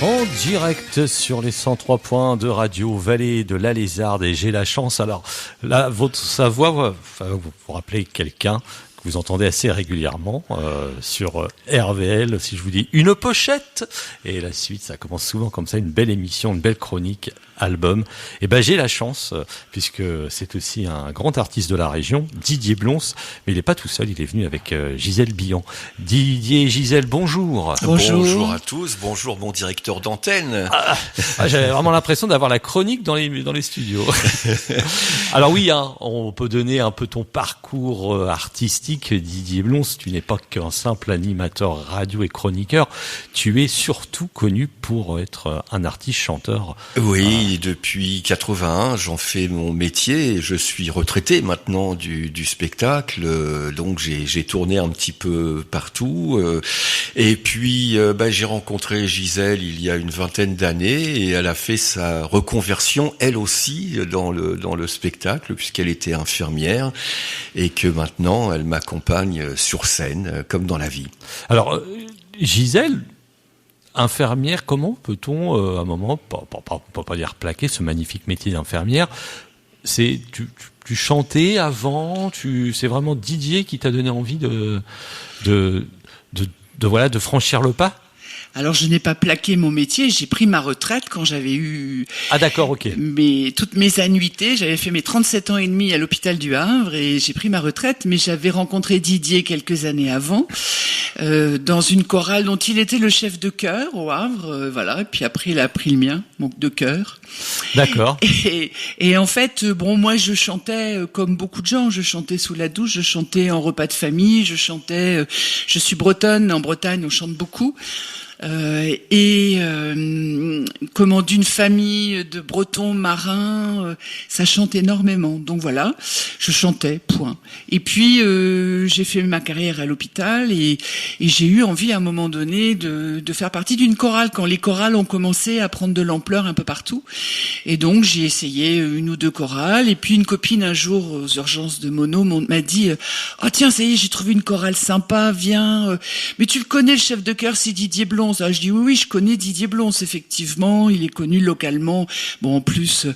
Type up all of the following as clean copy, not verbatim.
En direct sur les 103 points de Radio Vallée de la Lézarde, et j'ai la chance, alors là, sa voix, vous vous rappelez quelqu'un que vous entendez assez régulièrement sur RVL, si je vous dis une pochette, et la suite, ça commence souvent comme ça, une belle émission, une belle chronique, album. Et ben j'ai la chance, puisque c'est aussi un grand artiste de la région, Didier Blons, mais il n'est pas tout seul, il est venu avec Gisèle Billon. Didier et Gisèle, bonjour. Bonjour à tous, bonjour mon directeur d'antenne. J'avais vraiment l'impression d'avoir la chronique dans les studios. Alors oui, on peut donner un peu ton parcours artistique, Didier Blons. Tu n'es pas qu'un simple animateur radio et chroniqueur, tu es surtout connu pour être un artiste chanteur. Oui. Depuis 81, j'en fais mon métier. Je suis retraité maintenant du spectacle, donc j'ai tourné un petit peu partout. Et puis, j'ai rencontré Gisèle il y a une vingtaine d'années, et elle a fait sa reconversion elle aussi dans le spectacle, puisqu'elle était infirmière, et que maintenant elle m'accompagne sur scène comme dans la vie. Alors, Gisèle, infirmière, comment peut-on, à un moment, pas dire plaquer ce magnifique métier d'infirmière? Tu chantais avant, c'est vraiment Didier qui t'a donné envie de franchir le pas? Alors, je n'ai pas plaqué mon métier, j'ai pris ma retraite quand j'avais eu... Ah d'accord, ok. Toutes mes annuités, j'avais fait mes 37 ans et demi à l'hôpital du Havre et j'ai pris ma retraite, mais j'avais rencontré Didier quelques années avant, dans une chorale dont il était le chef de chœur au Havre, voilà, et puis après il a pris le mien, mon de chœur. D'accord. Et en fait, moi je chantais comme beaucoup de gens, je chantais sous la douche, je chantais en repas de famille, je suis bretonne, en Bretagne on chante beaucoup. D'une famille de Bretons marins, ça chante énormément. Donc voilà, je chantais, point. Et puis j'ai fait ma carrière à l'hôpital et j'ai eu envie à un moment donné de faire partie d'une chorale quand les chorales ont commencé à prendre de l'ampleur un peu partout. Et donc j'ai essayé une ou deux chorales et puis une copine un jour aux urgences de Mono m'a dit « Oh tiens, ça y est, j'ai trouvé une chorale sympa, viens. Mais tu le connais, le chef de chœur, c'est Didier Blons. » Ah, je dis oui, je connais Didier Blons, effectivement, il est connu localement. Bon, en plus,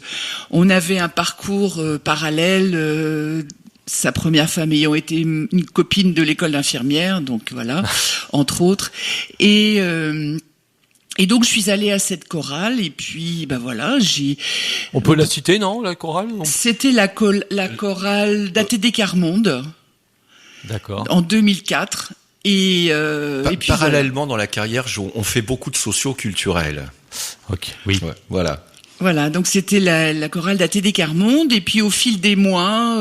on avait un parcours parallèle. Sa première femme ayant été une copine de l'école d'infirmière, donc voilà, entre autres. Et donc je suis allée à cette chorale et puis voilà, On peut la citer, non, la chorale, non? C'était la chorale d'ATD Carmonde. D'accord. En 2004. Et puis parallèlement dans la carrière, on fait beaucoup de socio-culturels. Ok, oui. Ouais, voilà. Voilà, donc c'était la chorale d'ATD Carmonde, et puis au fil des mois,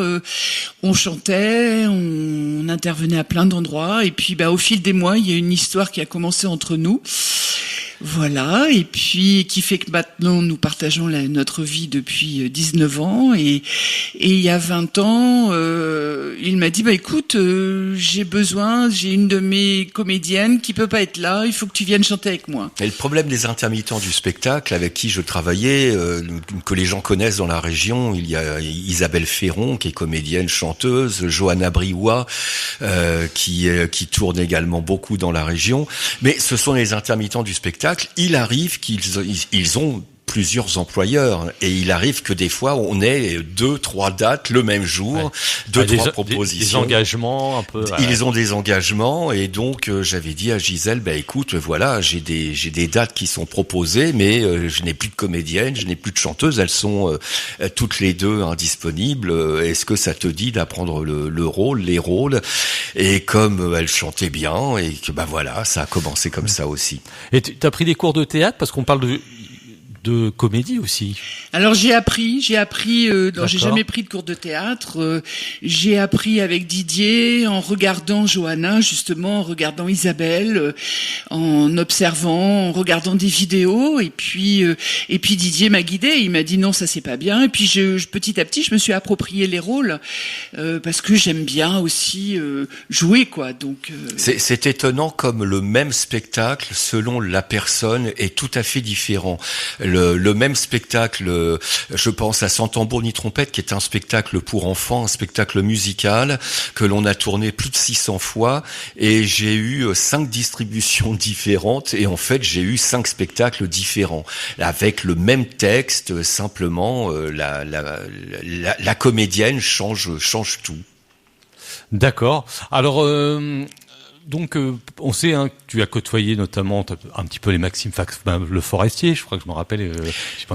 on chantait, on intervenait à plein d'endroits, et puis au fil des mois, il y a une histoire qui a commencé entre nous. Voilà, et puis qui fait que maintenant nous partageons notre vie depuis 19 ans et il y a 20 ans, il m'a dit écoute, j'ai une de mes comédiennes qui peut pas être là, il faut que tu viennes chanter avec moi. Et le problème des intermittents du spectacle avec qui je travaillais, que les gens connaissent dans la région, il y a Isabelle Ferron qui est comédienne, chanteuse, Johanna Briouat qui tourne également beaucoup dans la région, mais ce sont les intermittents du spectacle. Il arrive qu'ils ont plusieurs employeurs et il arrive que des fois on ait 2-3 dates le même jour, 2-3 propositions. Des engagements un peu. Ils ont des engagements et donc j'avais dit à Gisèle écoute, voilà, j'ai des dates qui sont proposées, mais je n'ai plus de comédienne, je n'ai plus de chanteuse, elles sont toutes les deux indisponibles. Est-ce que ça te dit d'apprendre les rôles? Et comme elle chantait bien et que voilà, ça a commencé comme ça aussi. Et tu as pris des cours de théâtre parce qu'on parle de comédie aussi. Alors j'ai appris, j'ai jamais pris de cours de théâtre, j'ai appris avec Didier en regardant Johanna, justement, en regardant Isabelle, en observant, en regardant des vidéos, et puis Didier m'a guidée, il m'a dit non, ça c'est pas bien, et puis petit à petit je me suis approprié les rôles, parce que j'aime bien aussi jouer, quoi, donc... C'est étonnant comme le même spectacle, selon la personne, est tout à fait différent. le même spectacle, je pense à Sans tambour ni trompette, qui est un spectacle pour enfants, un spectacle musical que l'on a tourné plus de 600 fois, et j'ai eu 5 distributions différentes, et en fait j'ai eu 5 spectacles différents avec le même texte, simplement la comédienne change tout. D'accord. Alors, donc, on sait que tu as côtoyé notamment un petit peu les Maxime Le Forestier, je crois que je me rappelle.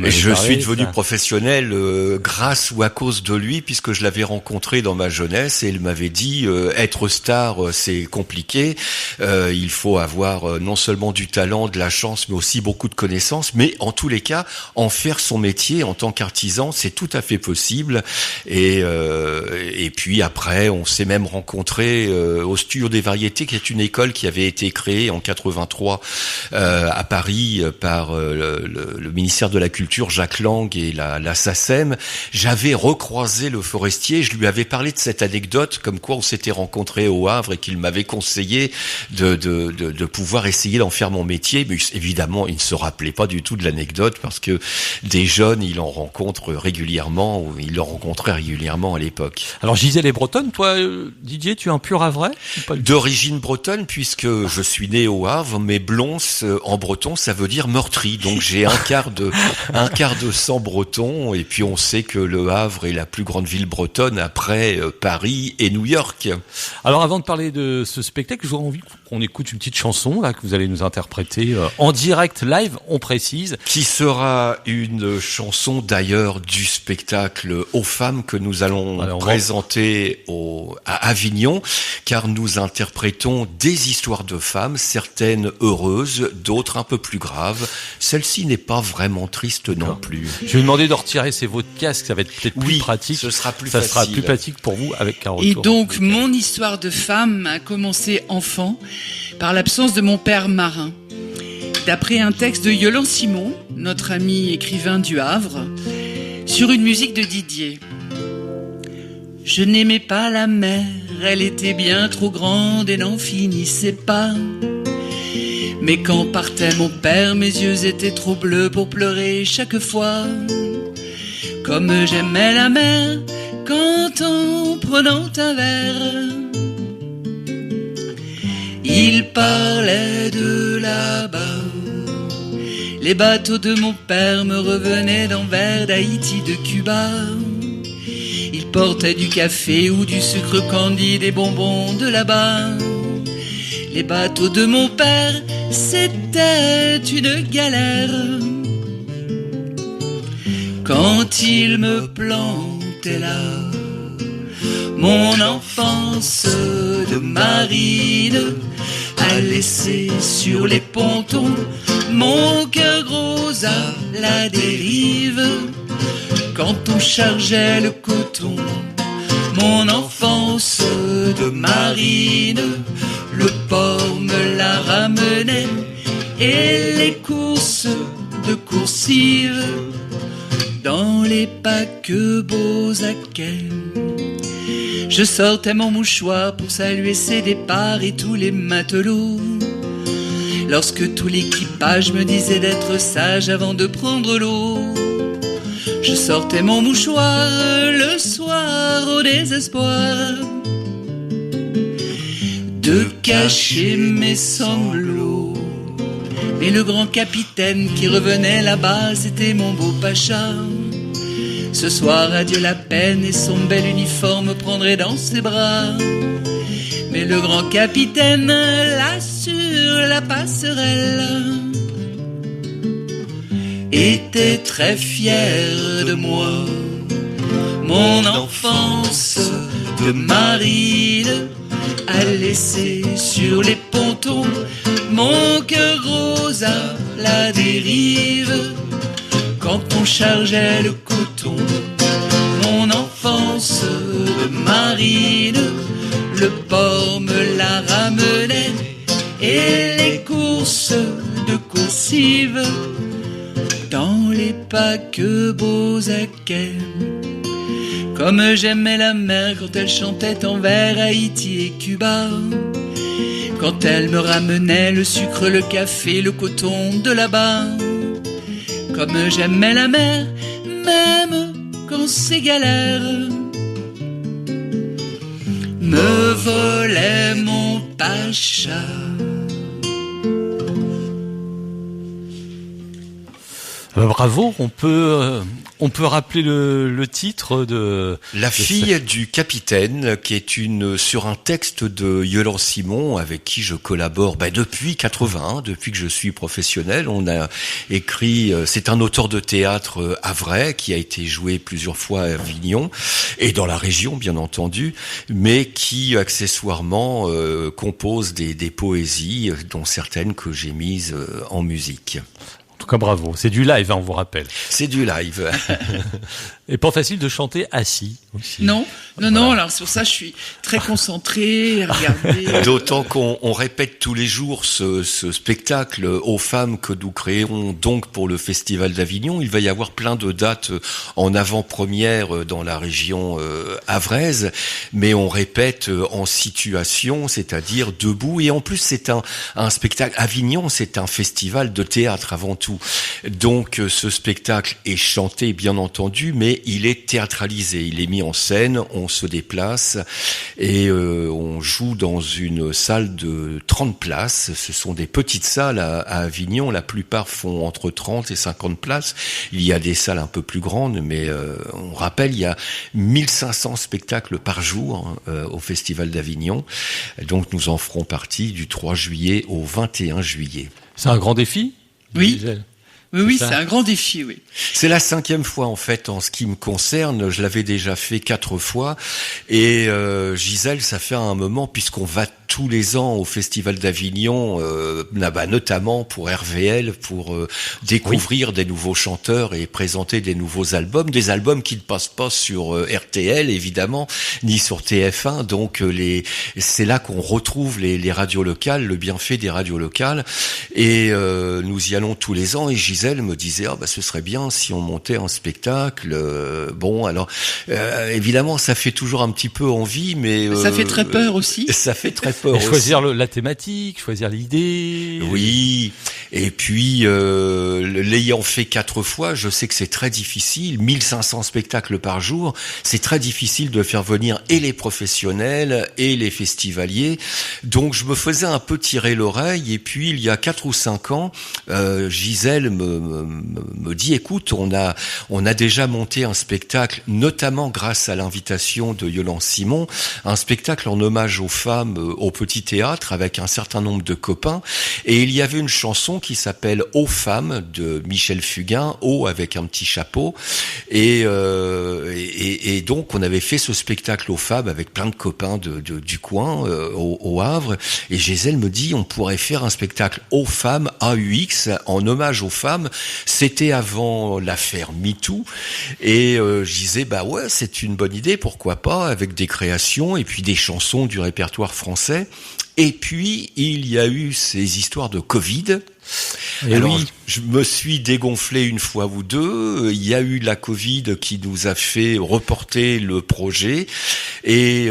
Je suis devenu professionnel grâce ou à cause de lui, puisque je l'avais rencontré dans ma jeunesse et il m'avait dit être star, c'est compliqué. Il faut avoir non seulement du talent, de la chance, mais aussi beaucoup de connaissances. Mais en tous les cas, en faire son métier en tant qu'artisan, c'est tout à fait possible. Et puis après, on s'est même rencontré au Studio des Variétés, qui est une école qui avait été créée en 83 à Paris par le ministère de la Culture, Jacques Lang et la SACEM. J'avais recroisé Le Forestier, je lui avais parlé de cette anecdote, comme quoi on s'était rencontrés au Havre et qu'il m'avait conseillé de pouvoir essayer d'en faire mon métier. Mais évidemment, il ne se rappelait pas du tout de l'anecdote, parce que des jeunes, il en rencontre régulièrement, ou il en rencontrait régulièrement à l'époque. Alors Gisèle est bretonne, toi Didier, tu es un pur havrais? D'origine bretonne, puisque je suis né au Havre, mais Blons en breton ça veut dire meurtri, donc j'ai un quart de sang breton, et puis on sait que le Havre est la plus grande ville bretonne après Paris et New York. Alors avant de parler de ce spectacle, j'aurais envie qu'on écoute une petite chanson là que vous allez nous interpréter en direct live, on précise, qui sera une chanson d'ailleurs du spectacle Aux Femmes que nous allons présenter à Avignon, car nous interprétons des histoires de femmes, certaines heureuses, d'autres un peu plus graves. Celle-ci n'est pas vraiment triste non plus. Je vais vous demander de retirer votre casque, ça va être peut-être plus pratique. Ce sera plus ça facile. sera plus pratique pour vous avec un retour. Et donc, mon histoire de femme a commencé enfant par l'absence de mon père marin. D'après un texte de Yolande Simon, notre ami écrivain du Havre, sur une musique de Didier. Je n'aimais pas la mer, elle était bien trop grande et n'en finissait pas. Mais quand partait mon père, mes yeux étaient trop bleus pour pleurer chaque fois. Comme j'aimais la mer, quand en prenant un verre, il parlait de là-bas. Les bateaux de mon père me revenaient d'Anvers, d'Haïti, de Cuba. Il portait du café ou du sucre candi, des bonbons de là-bas. Les bateaux de mon père, c'était une galère. Quand il me plantait là, mon enfance de marine a laissé sur les pontons mon cœur gros à la dérive. Quand on chargeait le coton, mon enfance de marine, le port me la ramenait, et les courses de coursives dans les paquebots à quai. Je sortais mon mouchoir pour saluer ses départs et tous les matelots. Lorsque tout l'équipage me disait d'être sage avant de prendre l'eau, je sortais mon mouchoir le soir au désespoir de cacher mes sanglots. Mais le grand capitaine qui revenait là-bas, c'était mon beau pacha. Ce soir, adieu la peine, et son bel uniforme prendrait dans ses bras. Mais le grand capitaine, là sur la passerelle, était très fier de moi. Mon enfance de marine a laissé sur les pontons mon cœur rose à la dérive. Quand on chargeait le coton, mon enfance de marine, le port me la ramenait, et les courses de coursives dans les paquebots à quai. Comme j'aimais la mer quand elle chantait envers Haïti et Cuba, quand elle me ramenait le sucre, le café, le coton de là-bas. comme j'aimais la mer, même quand c'est galère. Me volait mon pacha. Bravo, on peut rappeler le titre de La fille du capitaine, qui est sur un texte de Yolande Simon, avec qui je collabore depuis 81, depuis que je suis professionnel. On a écrit, c'est un auteur de théâtre havrais qui a été joué plusieurs fois à Avignon et dans la région bien entendu, mais qui accessoirement compose des poésies, dont certaines que j'ai mises en musique. En tout cas, bravo. C'est du live, on vous rappelle. C'est du live. Et pas facile de chanter assis aussi. Non. Alors sur ça, je suis très concentrée. Regardez. D'autant qu'on répète tous les jours ce spectacle aux femmes que nous créons donc pour le Festival d'Avignon. Il va y avoir plein de dates en avant-première dans la région havraise, mais on répète en situation, c'est-à-dire debout. Et en plus, c'est un spectacle. Avignon, c'est un festival de théâtre avant tout. Donc ce spectacle est chanté, bien entendu, mais il est théâtralisé, il est mis en scène, on se déplace et on joue dans une salle de 30 places. Ce sont des petites salles à Avignon, la plupart font entre 30 et 50 places. Il y a des salles un peu plus grandes, mais on rappelle, il y a 1500 spectacles par jour au Festival d'Avignon. Donc nous en ferons partie du 3 juillet au 21 juillet. C'est un grand défi ? Oui. Gisèle. Oui, c'est un grand défi, oui. C'est la 5e fois, en fait, en ce qui me concerne. Je l'avais déjà fait 4 fois. Et Gisèle, ça fait un moment, puisqu'on va tous les ans au Festival d'Avignon, notamment pour RVL, pour découvrir des nouveaux chanteurs et présenter des nouveaux albums. Des albums qui ne passent pas sur RTL, évidemment, ni sur TF1. Donc, c'est là qu'on retrouve les radios locales, le bienfait des radios locales. Et nous y allons tous les ans. Et Gisèle me disait ce serait bien si on montait un spectacle. Évidemment ça fait toujours un petit peu envie, mais ça fait très peur aussi. Ça fait très peur. Et choisir la thématique, choisir l'idée. Oui. Et puis l'ayant fait 4 fois, je sais que c'est très difficile. 1500 spectacles par jour, c'est très difficile de faire venir et les professionnels et les festivaliers. Donc je me faisais un peu tirer l'oreille. Et puis il y a 4 ou 5 ans, Gisèle me dit écoute, on a déjà monté un spectacle, notamment grâce à l'invitation de Yolande Simon, un spectacle en hommage aux femmes au Petit Théâtre avec un certain nombre de copains, et il y avait une chanson qui s'appelle Aux femmes de Michel Fugain, Aux avec un petit chapeau, et donc on avait fait ce spectacle aux femmes avec plein de copains du coin au Havre, et Gisèle me dit on pourrait faire un spectacle aux femmes AUX en hommage aux femmes. C'était avant l'affaire MeToo, et je disais ouais, c'est une bonne idée, pourquoi pas, avec des créations et puis des chansons du répertoire français. Et puis il y a eu ces histoires de Covid. Et alors, oui. Je me suis dégonflé une fois ou deux. Il y a eu la Covid qui nous a fait reporter le projet. Et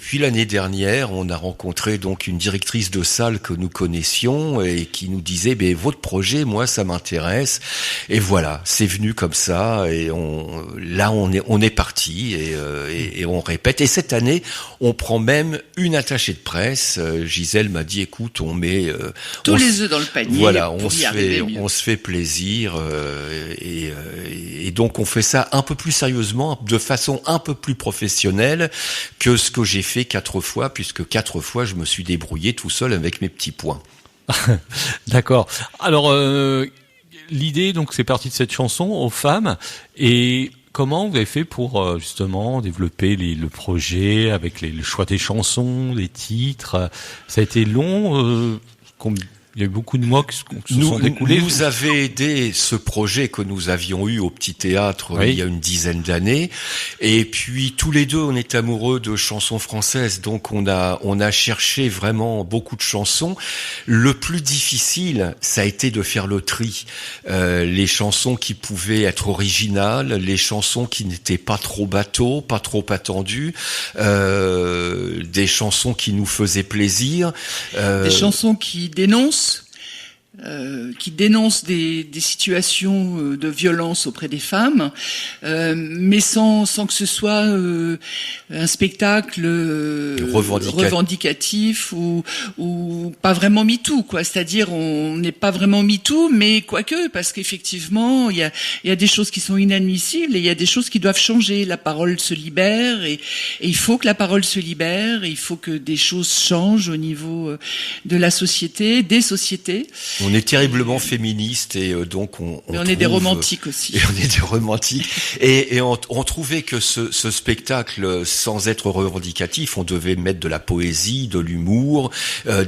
puis l'année dernière, on a rencontré donc une directrice de salle que nous connaissions et qui nous disait votre projet, moi, ça m'intéresse. Et voilà, c'est venu comme ça. Et on est parti et on répète. Et cette année, on prend même une attachée de presse. Gisèle m'a dit écoute, on met tous les œufs dans le panier. Voilà, on se fait plaisir et donc on fait ça un peu plus sérieusement, de façon un peu plus professionnelle que ce que j'ai fait 4 fois, puisque 4 fois je me suis débrouillé tout seul avec mes petits points. D'accord. Alors l'idée, donc, c'est parti de cette chanson aux femmes, et comment vous avez fait pour justement développer le projet avec le choix des chansons, des titres? Ça a été long. Il y a eu beaucoup de mois qui se sont découlés. Nous avait aidé ce projet que nous avions eu au Petit Théâtre il y a une dizaine d'années. Et puis tous les deux, on est amoureux de chansons françaises, donc on a cherché vraiment beaucoup de chansons. Le plus difficile, ça a été de faire le tri. Les chansons qui pouvaient être originales, les chansons qui n'étaient pas trop bateau, pas trop attendues, des chansons qui nous faisaient plaisir. Des chansons qui dénoncent. qui dénoncent des situations de violence auprès des femmes, mais sans que ce soit un spectacle revendicatif ou pas vraiment MeToo, quoi. C'est-à-dire, on n'est pas vraiment MeToo, mais quoique, parce qu'effectivement, il y a des choses qui sont inadmissibles et il y a des choses qui doivent changer. La parole se libère et il faut que la parole se libère, et il faut que des choses changent au niveau de la société, des sociétés. On est terriblement féministes et donc on est des romantiques aussi. Et on est des romantiques. Et on trouvait que ce spectacle, sans être revendicatif, on devait mettre de la poésie, de l'humour,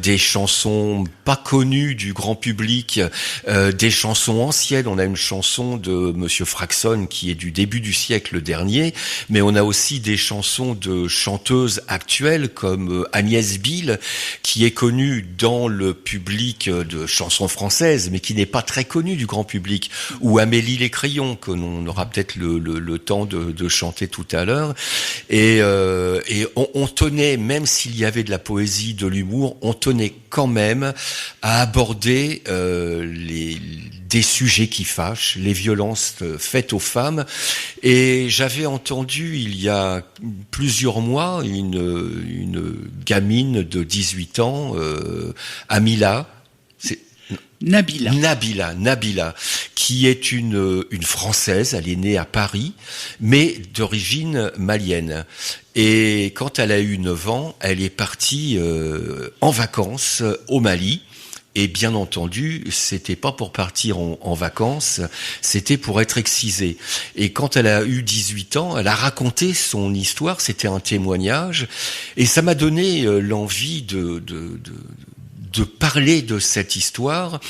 des chansons pas connues du grand public, des chansons anciennes. On a une chanson de Monsieur Fraxon qui est du début du siècle dernier, mais on a aussi des chansons de chanteuses actuelles comme Agnès Bill, qui est connue dans le public de chansons françaises, mais qui n'est pas très connue du grand public, ou Amélie Les Crayons, que l'on aura peut-être le temps de chanter tout à l'heure. Et on tenait, même s'il y avait de la poésie, de l'humour, on tenait quand même à aborder des sujets qui fâchent, les violences faites aux femmes. Et j'avais entendu il y a plusieurs mois une gamine de 18 ans, Amila, Nabila, qui est une Française. Elle est née à Paris, mais d'origine malienne. Et quand elle a eu 9 ans, elle est partie en vacances au Mali. Et bien entendu, c'était pas pour partir en vacances, c'était pour être excisée. Et quand elle a eu 18 ans, elle a raconté son histoire, c'était un témoignage, et ça m'a donné l'envie de parler de cette histoire.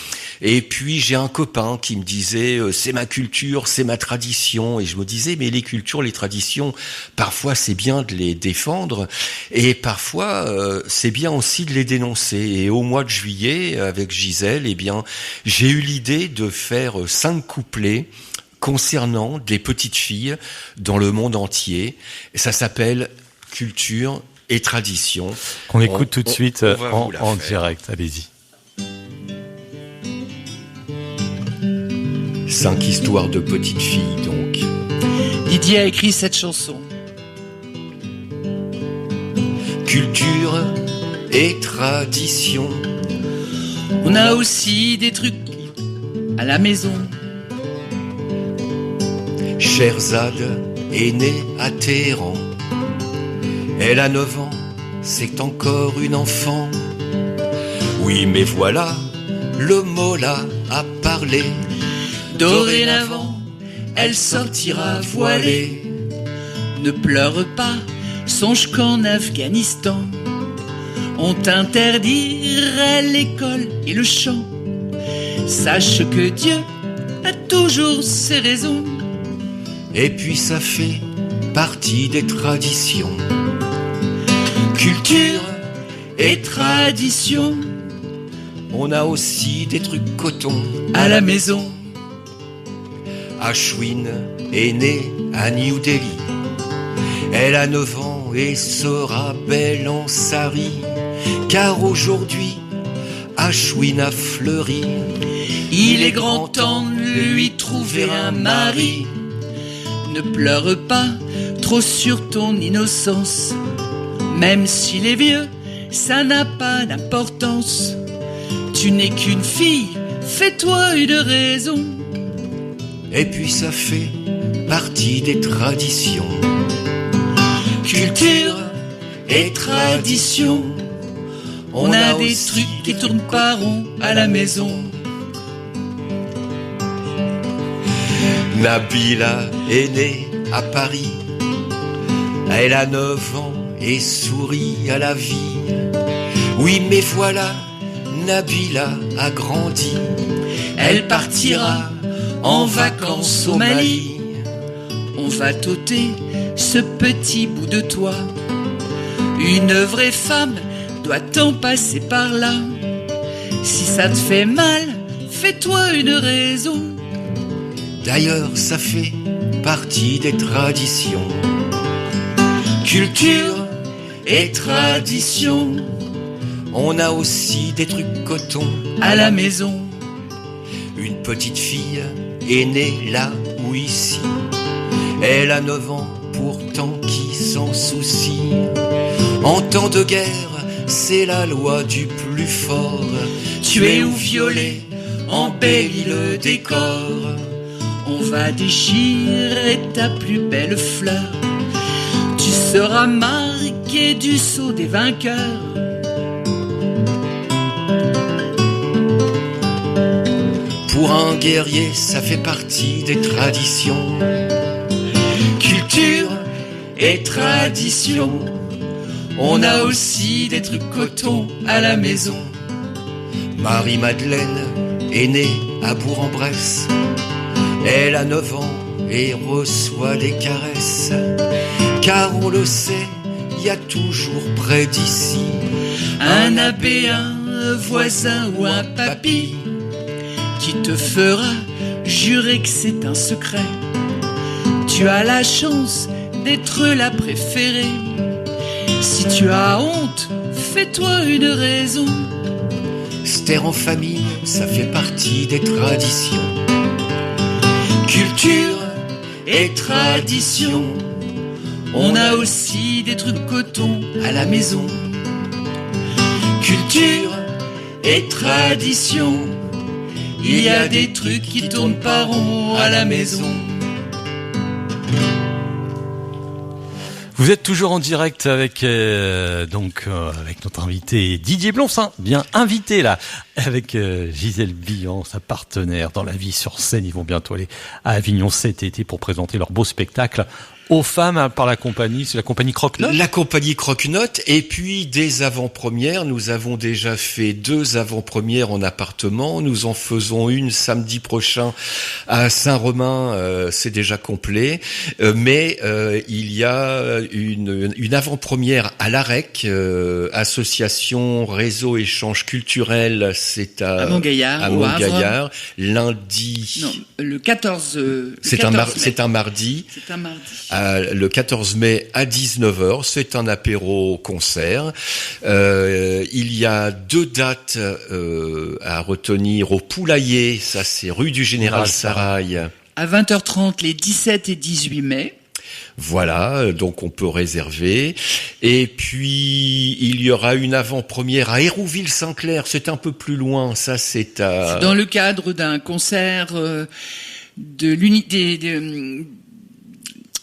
Et puis j'ai un copain qui me disait c'est ma culture, c'est ma tradition, et je me disais mais les cultures, les traditions, parfois c'est bien de les défendre et parfois c'est bien aussi de les dénoncer. Et au mois de juillet avec Gisèle, eh bien j'ai eu l'idée de faire 5 couplets concernant des petites filles dans le monde entier. Et ça s'appelle Culture et tradition. Qu'on écoute tout de suite en direct. Allez-y. 5 histoires de petites filles, donc. Didier a écrit cette chanson. Culture et tradition. On a aussi des trucs à la maison. Scheherazade est née à Téhéran. Elle a 9 ans, c'est encore une enfant. Oui, mais voilà, le mollah a parlé. Dorénavant, elle sortira voilée. Ne pleure pas, songe qu'en Afghanistan, on t'interdirait l'école et le chant. Sache que Dieu a toujours ses raisons. Et puis ça fait partie des traditions. Culture et tradition. On a aussi des trucs coton à la maison. Ashwin est née à New Delhi. Elle a 9 ans et sera belle en sari. Car aujourd'hui, Ashwin a fleuri. Il est grand temps de lui trouver un mari. Ne pleure pas trop sur ton innocence. Même s'il est vieux, ça n'a pas d'importance. Tu n'es qu'une fille, fais-toi une raison. Et puis ça fait partie des traditions. Culture et tradition. On a des trucs qui tournent pas rond à la maison. Nabila est née à Paris. Elle a 9 ans et sourit à la vie. Oui, mais voilà, Nabila a grandi. Elle partira en vacances au Mali. On va t'ôter ce petit bout de toi. Une vraie femme doit en passer par là. Si ça te fait mal, fais-toi une raison. D'ailleurs, ça fait partie des traditions. Culture et tradition. On a aussi des trucs coton à la maison. une petite fille est née là ou ici. Elle a 9 ans, pourtant qui s'en soucie. En temps de guerre, c'est la loi du plus fort. Tuer ou violer embellit le décor. On va déchirer ta plus belle fleur. Tu seras marqué du sceau des vainqueurs. Pour un guerrier, ça fait partie des traditions. Culture et tradition. On a aussi des trucs coton à la maison. Marie-Madeleine est née à Bourg-en-Bresse. Elle a 9 ans et reçoit des caresses. Car on le sait, il y a toujours près d'ici Un abbé, un voisin ou un papy qui te fera jurer que c'est un secret. Tu as la chance d'être la préférée. Si tu as honte, fais-toi une raison. Se taire en famille, ça fait partie des traditions. Culture et tradition. On a aussi des trucs coton à la maison. Culture et tradition. Il y a des trucs qui tournent pas rond à la maison. Vous êtes toujours en direct avec avec notre invité Didier Blonsin, bien invité là, avec Gisèle Billan, sa partenaire dans La Vie sur scène. Ils vont bientôt aller à Avignon cet été pour présenter leur beau spectacle aux femmes par la compagnie, c'est la compagnie Croque-Note. La compagnie Croque-Note, et puis des avant-premières. Nous avons déjà fait 2 avant-premières en appartement. Nous en faisons une samedi prochain à Saint-Romain, c'est déjà complet. Mais il y a une avant-première à l'AREC, association réseau échange culturel, c'est à Montgaillard, lundi. Non, le 14. C'est un mardi. C'est un mardi. Le 14 mai à 19h, c'est un apéro-concert. Il y a 2 dates à retenir au Poulailler, ça c'est rue du Général Sarail. À 20h30 les 17 et 18 mai. Voilà, donc on peut réserver. Et puis, il y aura une avant-première à Hérouville-Saint-Clair, c'est un peu plus loin, ça c'est C'est dans le cadre d'un concert de l'unité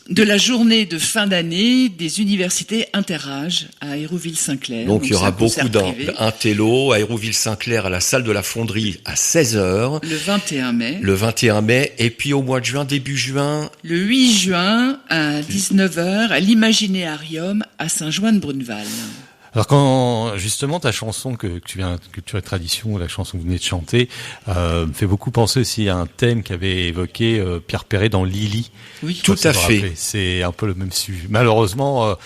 de la journée de fin d'année des universités interâges à Hérouville-Saint-Clair. Donc il y aura beaucoup d'intello à Hérouville-Saint-Clair à la salle de la Fonderie à 16h. Le 21 mai. Le 21 mai. Et puis au mois de juin, début juin. Le 8 juin à 19h à l'Imaginéarium à Saint-Join-de-Bruneval. Alors quand justement ta chanson que tu viens Culture et Tradition, la chanson que vous venez de chanter, me fait beaucoup penser aussi à un thème qu'avait évoqué Pierre Perret dans Lily. Oui, tout à fait. C'est un peu le même sujet. Malheureusement,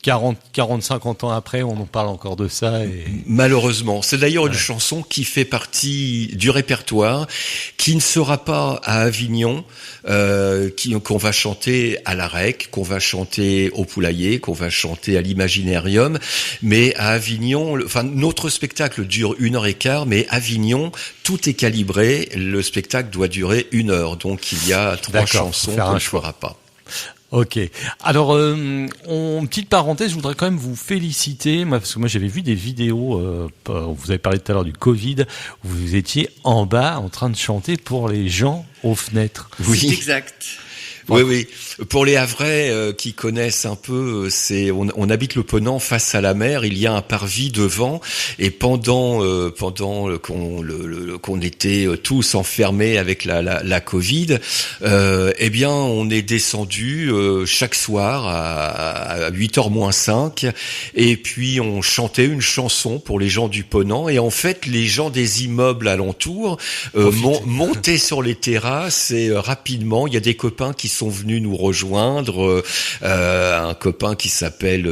50 ans après, on en parle encore de ça. Et... Malheureusement. C'est d'ailleurs une chanson qui fait partie du répertoire, qui ne sera pas à Avignon, qu'on va chanter à l'AREC, qu'on va chanter au Poulailler, qu'on va chanter à l'Imaginarium. Mais à Avignon, notre spectacle dure 1h15, mais Avignon, tout est calibré. Le spectacle doit durer 1 heure. Donc il y a 3 chansons qu'on ne fera pas. Ok. Alors, petite parenthèse, je voudrais quand même vous féliciter, parce que moi j'avais vu des vidéos, vous avez parlé tout à l'heure du Covid, où vous étiez en bas en train de chanter pour les gens aux fenêtres. Oui, c'est exact. Oui. Pour les Havrais qui connaissent un peu, on habite le Ponant face à la mer. Il y a un parvis devant, et pendant qu'on était tous enfermés avec la Covid, eh bien on est descendu chaque soir à 8h moins 5, et puis on chantait une chanson pour les gens du Ponant. Et en fait, les gens des immeubles alentours montaient sur les terrasses, et rapidement il y a des copains qui sont venus nous rejoindre, un copain qui s'appelle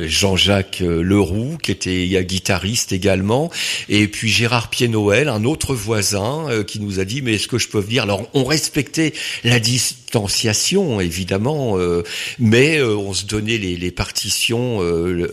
Jean-Jacques Leroux, qui était guitariste également, et puis Gérard Pied-Noël, un autre voisin, qui nous a dit mais est-ce que je peux venir. Alors on respectait la distanciation évidemment, mais on se donnait les partitions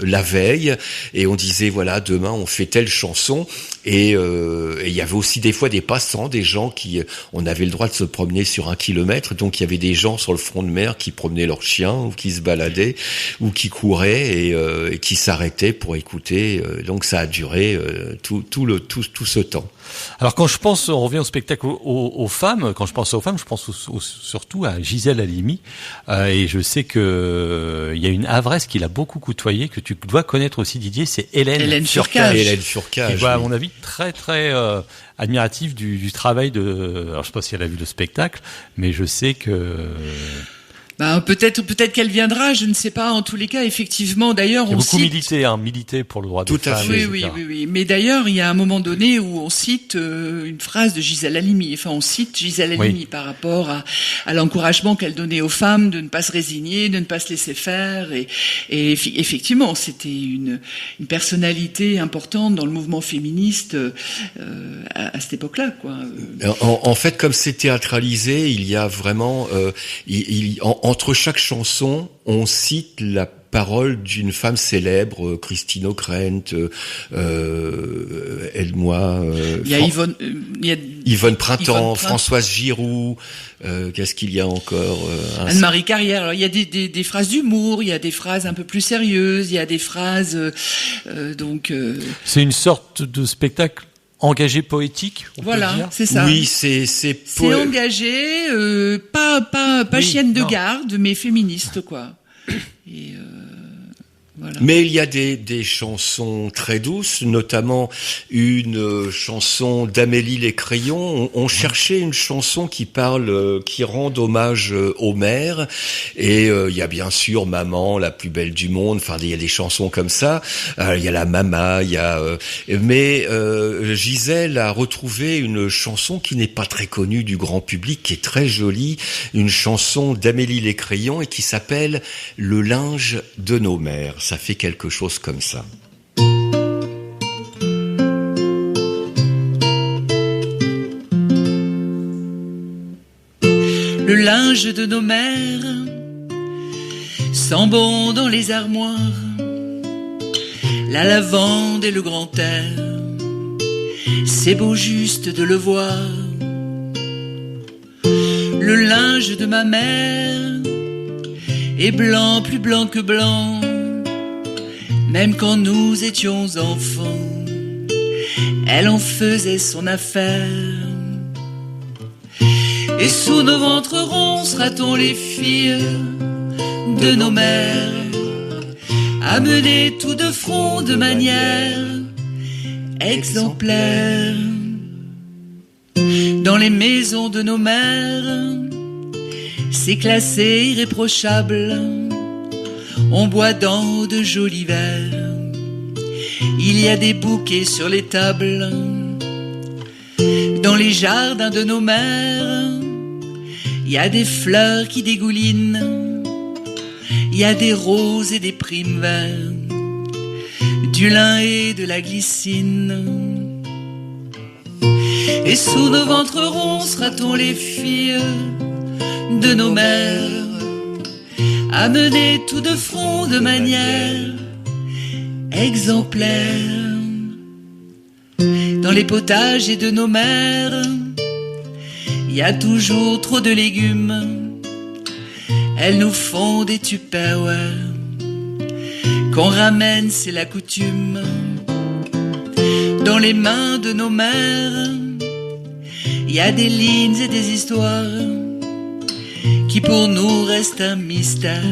la veille et on disait voilà demain on fait telle chanson et il y avait aussi des fois des passants, des gens qui on avait le droit de se promener sur 1 kilomètre, donc il y avait des gens sur le front de mer qui promenaient leurs chiens ou qui se baladaient ou qui couraient et qui s'arrêtaient pour écouter. Donc ça a duré tout ce temps. Alors quand je pense, on revient au spectacle aux femmes, quand je pense aux femmes, je pense surtout à Gisèle Halimi, et je sais que il y a une Havraise qui l'a beaucoup côtoyée, que tu dois connaître aussi Didier, c'est Hélène Furcage. Hélène Furcage. Qui, à mon avis, très très admirative du travail de. Alors je sais pas si elle a vu le spectacle, mais je sais que. Peut-être qu'elle viendra, je ne sais pas. En tous les cas, effectivement, d'ailleurs, on cite... milité pour le droit des femmes. Oui. Mais d'ailleurs, il y a un moment donné où on cite une phrase de Gisèle Halimi. Enfin, on cite Gisèle Halimi par rapport à l'encouragement qu'elle donnait aux femmes de ne pas se résigner, de ne pas se laisser faire. Et effectivement, c'était une personnalité importante dans le mouvement féministe à cette époque-là, quoi. En fait, comme c'est théâtralisé, il y a vraiment entre chaque chanson, on cite la parole d'une femme célèbre, Christine O'Krent, aide-moi. Il y a Yvonne Printemps, Françoise Giroud. Qu'est-ce qu'il y a encore Anne-Marie Carrière. Alors il y a des phrases d'humour, il y a des phrases un peu plus sérieuses, il y a des phrases C'est une sorte de spectacle engagé poétique, voilà, peut dire. C'est ça. Oui, c'est engagé, pas chienne de garde, mais féministe, quoi. Et voilà. Mais il y a des chansons très douces, notamment une chanson d'Amélie Les Crayons. On cherchait une chanson qui rende hommage aux mères. Et il y a bien sûr Maman, la plus belle du monde. Enfin, il y a des chansons comme ça. Il y a la Mama, mais Gisèle a retrouvé une chanson qui n'est pas très connue du grand public, qui est très jolie, une chanson d'Amélie Les Crayons et qui s'appelle Le linge de nos mères. Ça fait quelque chose comme ça. Le linge de nos mères sent bon dans les armoires, la lavande et le grand air, c'est beau juste de le voir. Le linge de ma mère est blanc, plus blanc que blanc, même quand nous étions enfants, elle en faisait son affaire. Et sous nos ventres ronds sera-t-on les filles de nos mères, amenées tout de front de manière exemplaire. Dans les maisons de nos mères, c'est classé irréprochable, on boit dans de jolis verres, il y a des bouquets sur les tables. Dans les jardins de nos mères, il y a des fleurs qui dégoulinent, il y a des roses et des primes-verts, du lin et de la glycine. Et sous nos ventres ronds sera-t-on les filles de nos mères, amenées tout de front de manière exemplaire. Dans les potagers de nos mères, il y a toujours trop de légumes, elles nous font des tupperwares qu'on ramène, c'est la coutume. Dans les mains de nos mères, il y a des lignes et des histoires qui pour nous restent un mystère,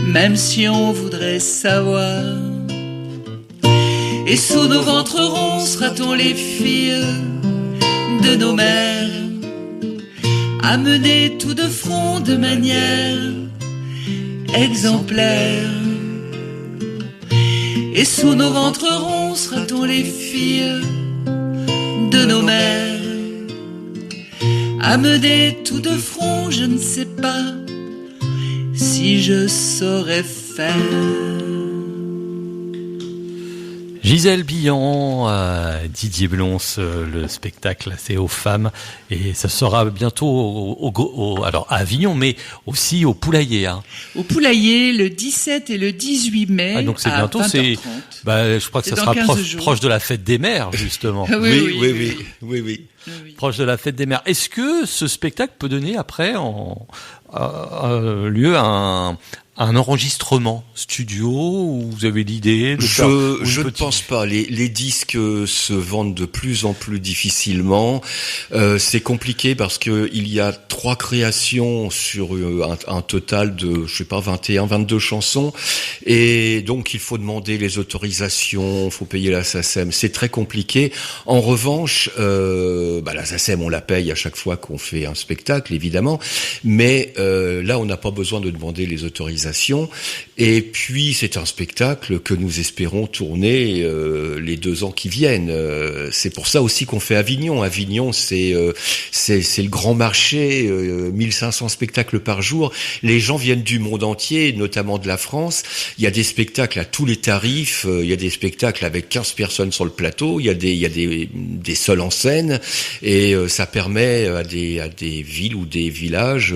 même si on voudrait savoir. Et sous nos ventres ronds sera-t-on les filles de nos mères, amenées tout de front de manière exemplaire. Et sous nos ventres ronds sera-t-on les filles de nos mères, amenées tout de front, je ne sais pas si je saurais faire. Gisèle Billan, Didier Blons, le spectacle c'est aux femmes et ça sera bientôt alors à Avignon mais aussi au Poulailler. Hein. Au Poulailler le 17 et le 18 mai. Ah, donc c'est à bientôt, 20h30. Je crois que ça sera proche de la fête des mères justement. Oui. Proche de la fête des mères. Est-ce que ce spectacle peut donner après lieu à un enregistrement studio où vous avez l'idée de faire je ne pense pas. Les disques se vendent de plus en plus difficilement. C'est compliqué parce que il y a 3 créations sur un total de 22 chansons et donc il faut demander les autorisations, il faut payer la SACEM. C'est très compliqué. En revanche, la SACEM on la paye à chaque fois qu'on fait un spectacle évidemment, mais là on n'a pas besoin de demander les autorisations. Et puis c'est un spectacle que nous espérons tourner les 2 ans qui viennent. C'est pour ça aussi qu'on fait Avignon. Avignon, c'est le grand marché, 1500 spectacles par jour. Les gens viennent du monde entier, notamment de la France. Il y a des spectacles à tous les tarifs. Il y a des spectacles avec 15 personnes sur le plateau. Il y a des seuls en scène, et ça permet à des villes ou des villages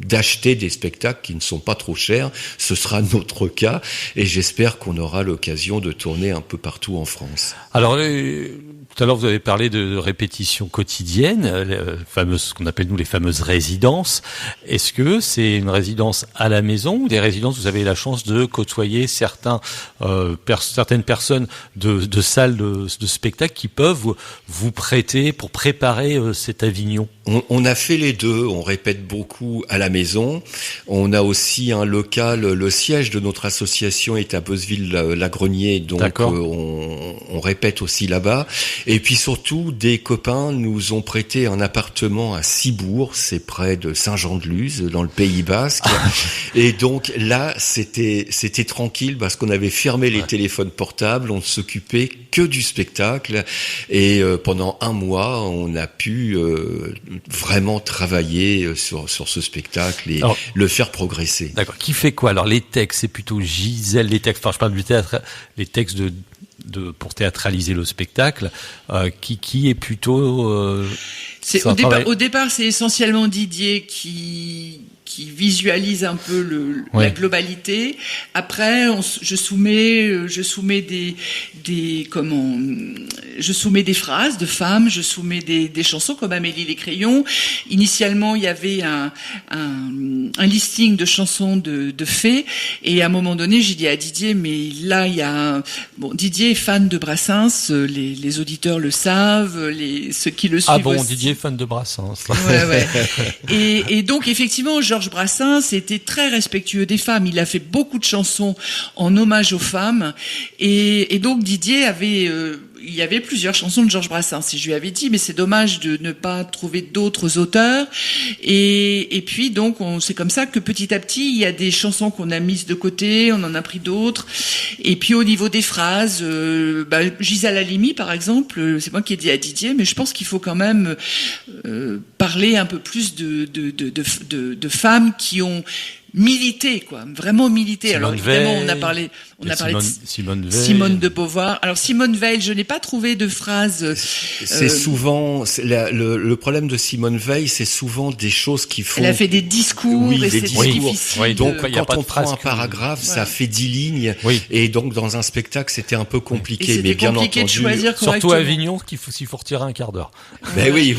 d'acheter des spectacles qui ne sont pas trop chers. Ce sera notre cas et j'espère qu'on aura l'occasion de tourner un peu partout en France. Alors, tout à l'heure vous avez parlé de répétitions quotidiennes, ce qu'on appelle nous les fameuses résidences. Est-ce que c'est une résidence à la maison ou des résidences où vous avez la chance de côtoyer certaines personnes de salles de spectacle qui peuvent vous prêter pour préparer cet Avignon? On a fait les deux, on répète beaucoup à la maison. On a aussi un local, le siège de notre association est à Beuzeville-la-Grenier, donc on répète aussi là-bas. Et puis surtout, des copains nous ont prêté un appartement à Cibourg, c'est près de Saint-Jean-de-Luz, dans le Pays Basque. Et donc là, c'était tranquille parce qu'on avait fermé les téléphones portables, on ne s'occupait que du spectacle. Et pendant 1 mois, on a pu vraiment travailler sur ce spectacle et le faire progresser. D'accord. Qui fait quoi? Alors les textes, c'est plutôt Gisèle, les textes, je parle du théâtre, les textes pour théâtraliser le spectacle, qui est plutôt au départ, c'est essentiellement Didier qui visualise un peu la globalité. Après, je soumets des phrases de femmes, je soumets des chansons comme Amélie les Crayons. Initialement, il y avait un listing de chansons de fées, et à un moment donné, j'ai dit à Didier, mais là, Didier est fan de Brassens, les auditeurs le savent, ceux qui le suivent. Ah bon, aussi. Didier est fan de Brassens. Ouais. Et donc, effectivement, Georges Brassens était très respectueux des femmes. Il a fait beaucoup de chansons en hommage aux femmes. Et donc, Didier il y avait plusieurs chansons de Georges Brassens. Et je lui avais dit, mais c'est dommage de ne pas trouver d'autres auteurs. Et puis, donc, c'est comme ça que petit à petit, il y a des chansons qu'on a mises de côté, on en a pris d'autres. Et puis, au niveau des phrases, Gisèle Halimi, par exemple, c'est moi qui ai dit à Didier, mais je pense qu'il faut quand même parler un peu plus de femmes qui ont milité, vraiment milité. Simone Alors évidemment, Veil, on a parlé de Simone de Beauvoir. Alors Simone Veil, je n'ai pas trouvé de phrase. C'est souvent le problème de Simone Veil, c'est souvent des choses qui font. Elle a fait des discours et c'est difficile. Oui, donc quand on prend un paragraphe, ça fait 10 lignes. Oui. Et donc dans un spectacle, c'était un peu compliqué, mais bien entendu. De choisir surtout à Avignon, s'il faut retirer un quart d'heure. Oui.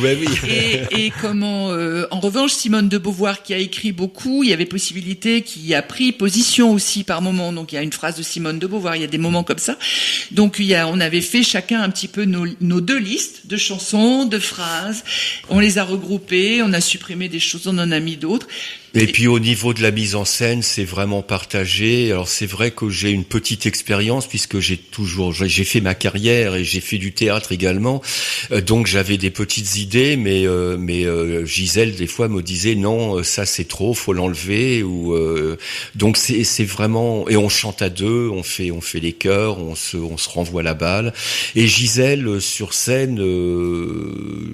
Et en revanche, Simone de Beauvoir qui a écrit beaucoup, il y avait possibilité, qui a pris position aussi par moment. Donc il y a une phrase de Simone de Beauvoir, il y a des moments comme ça. Donc on avait fait chacun un petit peu nos 2 listes de chansons, de phrases. On les a regroupées, on a supprimé des choses, on en a mis d'autres. Et puis au niveau de la mise en scène, c'est vraiment partagé. Alors c'est vrai que j'ai une petite expérience puisque j'ai fait ma carrière et j'ai fait du théâtre également. Donc j'avais des petites idées, mais Gisèle des fois me disait non, ça c'est trop, faut l'enlever. Donc c'est vraiment, et on chante à 2, on fait les chœurs, on se renvoie la balle. Et Gisèle sur scène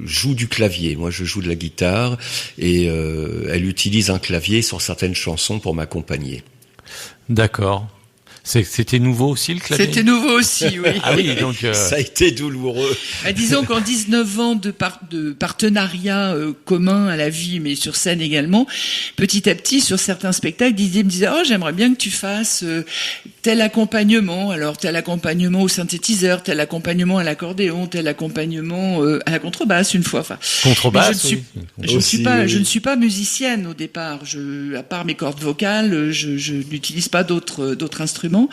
joue du clavier. Moi je joue de la guitare et elle utilise un clavier sur certaines chansons pour m'accompagner. D'accord. C'était nouveau aussi le clavier? C'était nouveau aussi, oui. Ah oui, donc ça a été douloureux. Disons qu'en 19 ans de partenariat commun à la vie, mais sur scène également, petit à petit, sur certains spectacles, Didier me disait « Oh, j'aimerais bien que tu fasses tel accompagnement. Alors, tel accompagnement au synthétiseur, tel accompagnement à l'accordéon, tel accompagnement à la contrebasse une fois. » Enfin, contrebasse, je ne suis pas musicienne au départ. À part mes cordes vocales, je n'utilise pas d'autres instruments.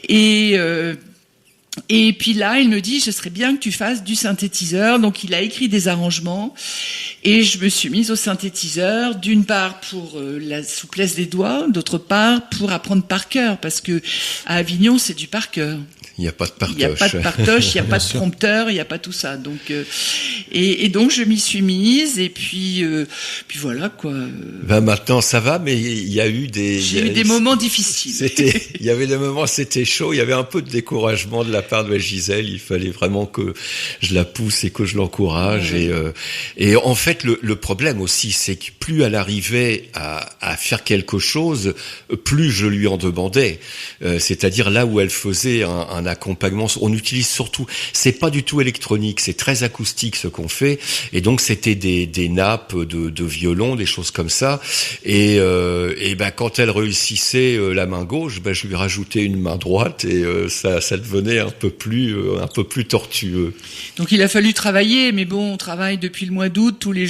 Et puis là, il me dit, ce serait bien que tu fasses du synthétiseur. Donc, il a écrit des arrangements et je me suis mise au synthétiseur, d'une part pour la souplesse des doigts, d'autre part pour apprendre par cœur, parce que à Avignon, c'est du par cœur. Il n'y a pas de partoche. Il n'y a pas de partoche, il n'y a pas de prompteur, il n'y a pas tout ça. Donc, et donc je m'y suis mise et puis voilà quoi. Ben maintenant ça va, mais il y a eu J'ai eu des moments difficiles. Il y avait des moments, c'était chaud. Il y avait un peu de découragement de la part de Gisèle. Il fallait vraiment que je la pousse et que je l'encourage. Et en fait, le problème aussi, c'est que plus elle arrivait à faire quelque chose, plus je lui en demandais. C'est-à-dire là où elle faisait un accompagnement, on utilise surtout, c'est pas du tout électronique, c'est très acoustique ce qu'on fait, et donc c'était des nappes de violon, des choses comme ça, et ben quand elle réussissait la main gauche, ben je lui rajoutais une main droite, et ça devenait un peu plus tortueux. Donc il a fallu travailler, mais bon, on travaille depuis le mois d'août tous les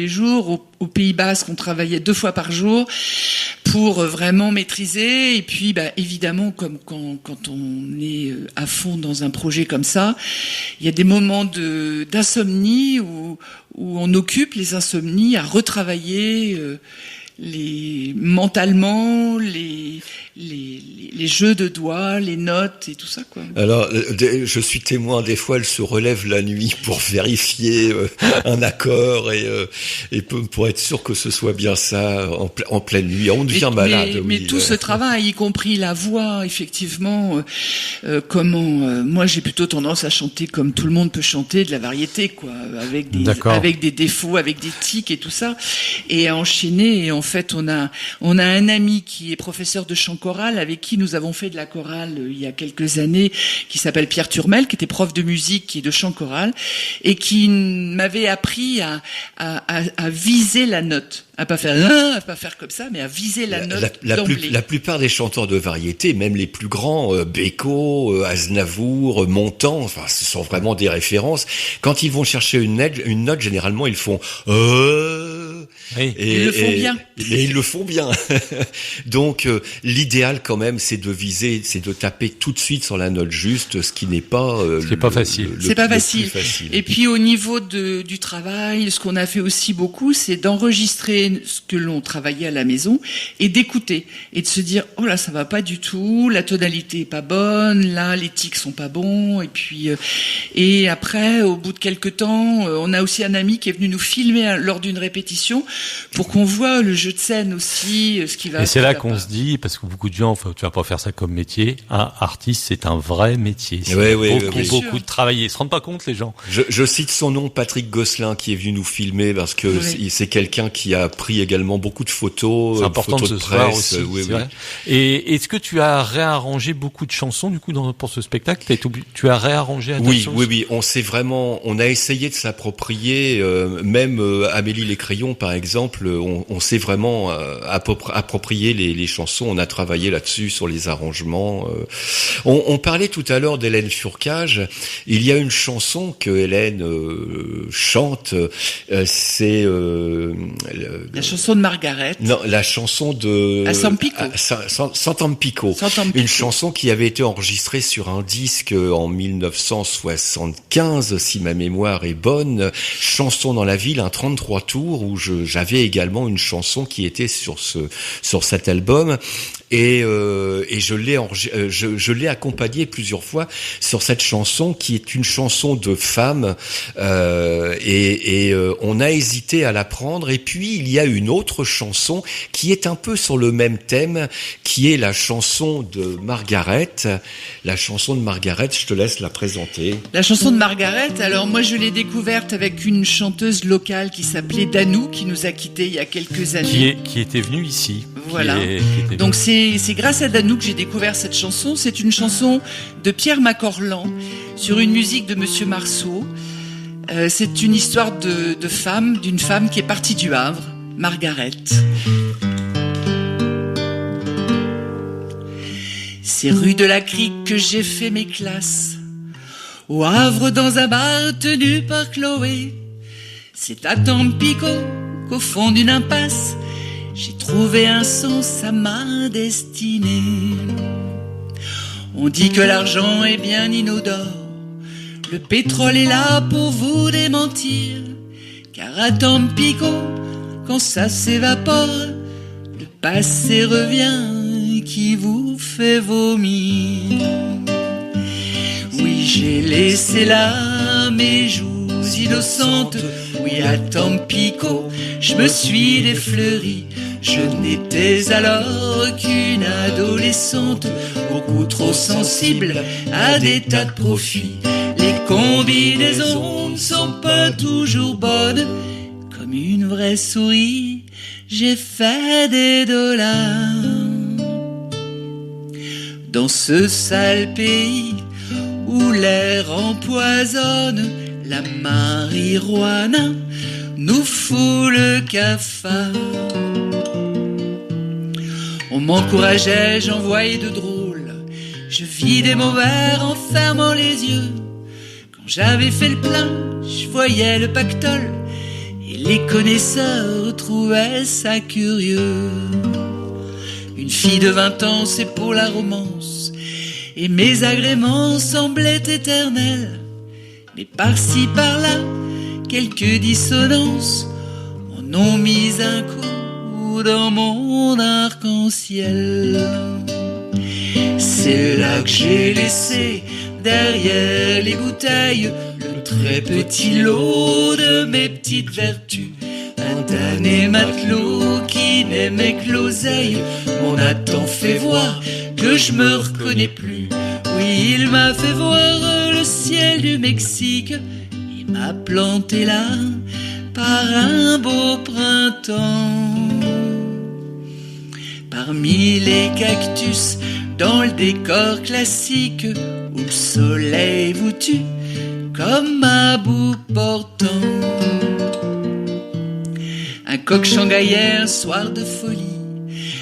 jours. Au Pays Basque, on travaillait 2 fois par jour pour vraiment maîtriser. Et puis, bah, évidemment, comme quand on est à fond dans un projet comme ça, il y a des moments d'insomnie où on occupe les insomnies à retravailler mentalement les jeux de doigts, les notes et tout ça, quoi. Alors, je suis témoin, des fois, elle se relève la nuit pour vérifier un accord et pour être sûr que ce soit bien ça en pleine nuit. On devient malade. Mais tout ce travail, y compris la voix, effectivement, moi j'ai plutôt tendance à chanter comme tout le monde peut chanter, de la variété, quoi, avec des défauts, avec des tics et tout ça, et à enchaîner. Et en fait, on a un ami qui est professeur de chant choral, avec qui nous avons fait de la chorale il y a quelques années, qui s'appelle Pierre Turmel, qui était prof de musique et de chant choral, et qui m'avait appris à viser la note. À pas faire comme ça, mais à viser la note d'emblée. La plupart des chanteurs de variété, même les plus grands, Bécaud, Aznavour, Montand, enfin, ce sont vraiment des références. Quand ils vont chercher une note, généralement, ils font oui. Ils le font bien. Et ils le font bien. Donc, l'idéal quand même, c'est de viser, c'est de taper tout de suite sur la note juste, ce qui n'est pas facile. C'est pas facile. Et puis au niveau du travail, ce qu'on a fait aussi beaucoup, c'est d'enregistrer ce que l'on travaillait à la maison et d'écouter et de se dire oh là ça va pas du tout, la tonalité est pas bonne, là les tics sont pas bons, et puis et après au bout de quelques temps on a aussi un ami qui est venu nous filmer lors d'une répétition pour qu'on voit le jeu de scène aussi, ce qui va. Et c'est là qu'on se dit, parce que beaucoup de gens, tu vas pas faire ça comme métier, un artiste c'est un vrai métier, c'est beaucoup de travailler, ils se rendent pas compte les gens. Je cite son nom, Patrick Gosselin, qui est venu nous filmer parce que c'est quelqu'un qui a pris également beaucoup de photos. C'est important de se voir aussi. Vrai. Et est-ce que tu as réarrangé beaucoup de chansons du coup pour ce spectacle? Tu as réarrangé à Oui. On a essayé de s'approprier, même Amélie Les Crayons par exemple. On s'est vraiment approprié les chansons. On a travaillé là-dessus sur les arrangements. On parlait tout à l'heure d'Hélène Furcage. Il y a une chanson que Hélène chante. C'est la chanson de Margaret. Non, la chanson de Sampico. Santampico. Une chanson qui avait été enregistrée sur un disque en 1975, si ma mémoire est bonne. Chanson dans la ville, un 33 tours, où j'avais également une chanson qui était sur cet album. Et je l'ai accompagné plusieurs fois sur cette chanson qui est une chanson de femme, et on a hésité à la prendre. Et puis il y a une autre chanson qui est un peu sur le même thème, qui est la chanson de Margaret. La chanson de Margaret, je te laisse la présenter. La chanson de Margaret, alors moi je l'ai découverte avec une chanteuse locale qui s'appelait Danou, qui nous nous a quittés il y a quelques années. Qui était venu ici. Voilà. Donc c'est grâce à Danou que j'ai découvert cette chanson. C'est une chanson de Pierre Macorlan sur une musique de Monsieur Marceau. C'est une histoire de femme, d'une femme qui est partie du Havre, Margaret. C'est rue de la Crique que j'ai fait mes classes. Au Havre, dans un bar tenu par Chloé. C'est à Tampico qu'au fond d'une impasse, j'ai trouvé un sens à ma destinée. On dit que l'argent est bien inodore. Le pétrole est là pour vous démentir. Car à Tampico, quand ça s'évapore, le passé revient qui vous fait vomir. Oui, j'ai laissé là mes joues innocentes. Oui, à Tampico, je me suis défleurie. Je n'étais alors qu'une adolescente, beaucoup trop sensible à des tas de profits. Les combinaisons ne sont pas toujours bonnes. Comme une vraie souris, j'ai fait des dollars. Dans ce sale pays où l'air empoisonne, la marijuana nous fout le cafard. On m'encourageait, j'en voyais de drôles. Je vidais mon verre en fermant les yeux. Quand j'avais fait le plein, je voyais le pactole. Et les connaisseurs trouvaient ça curieux. Une fille de 20 ans, c'est pour la romance. Et mes agréments semblaient éternels. Mais par-ci, par-là, quelques dissonances en ont mis un coup dans mon arc-en-ciel. C'est là que j'ai laissé derrière les bouteilles le très petit lot de mes petites vertus. Un damné matelot qui n'aimait que l'oseille m'en a tant fait voir que je me reconnais plus. Oui, il m'a fait voir le ciel du Mexique. Il m'a planté là par un beau printemps. Parmi les cactus, dans le décor classique, où le soleil vous tue comme un bout portant. Un coq shanghaïais, un soir de folie,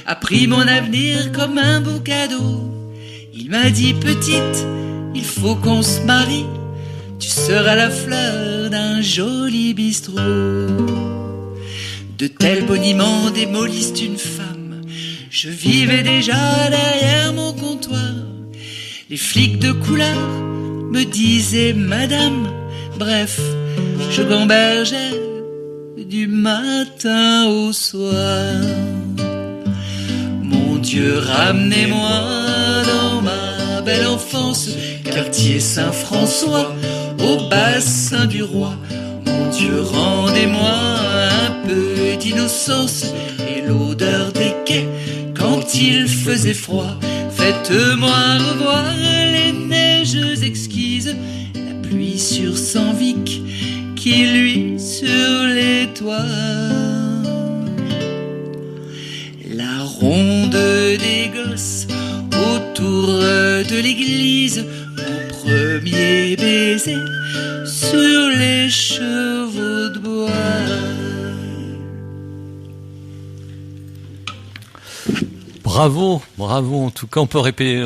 a pris mon avenir comme un beau cadeau. Il m'a dit, petite, il faut qu'on se marie, tu seras la fleur d'un joli bistrot. De tels boniments démolissent une femme. Je vivais déjà derrière mon comptoir. Les flics de couleur me disaient madame. Bref, je gambergeais du matin au soir. Mon Dieu, ramenez-moi dans ma belle enfance, quartier Saint-François, au bassin du roi. Mon Dieu, rendez-moi un peu d'innocence et l'odeur des quais quand il faisait froid. Faites-moi revoir les neiges exquises, la pluie sur Saint-Vic qui luit sur les toits. La ronde des gosses autour de l'église, mon premier baiser sur les chevaux de bois. Bravo, bravo. En tout cas, on peut rappeler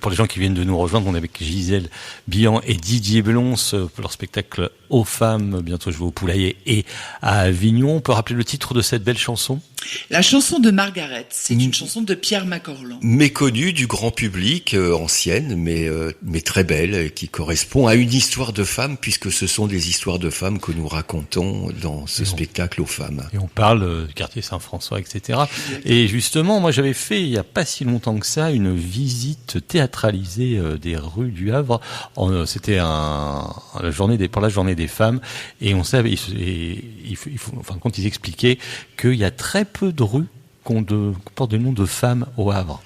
pour les gens qui viennent de nous rejoindre, on est avec Gisèle Bihan et Didier Blons pour leur spectacle Aux femmes, bientôt je vais au Poulailler et à Avignon. On peut rappeler le titre de cette belle chanson? La chanson de Margaret, c'est une chanson de Pierre Macorlan. Méconnue du grand public, ancienne, mais très belle, qui correspond à une histoire de femme, puisque ce sont des histoires de femmes que nous racontons dans ce spectacle Aux femmes. Et on parle du quartier Saint-François, etc. Et justement, moi j'avais fait, il n'y a pas si longtemps que ça, une visite théâtralisée des rues du Havre. C'était pour la journée des femmes, et on savait, quand ils expliquaient qu'il y a très peu de rues portent des noms de femmes au Havre.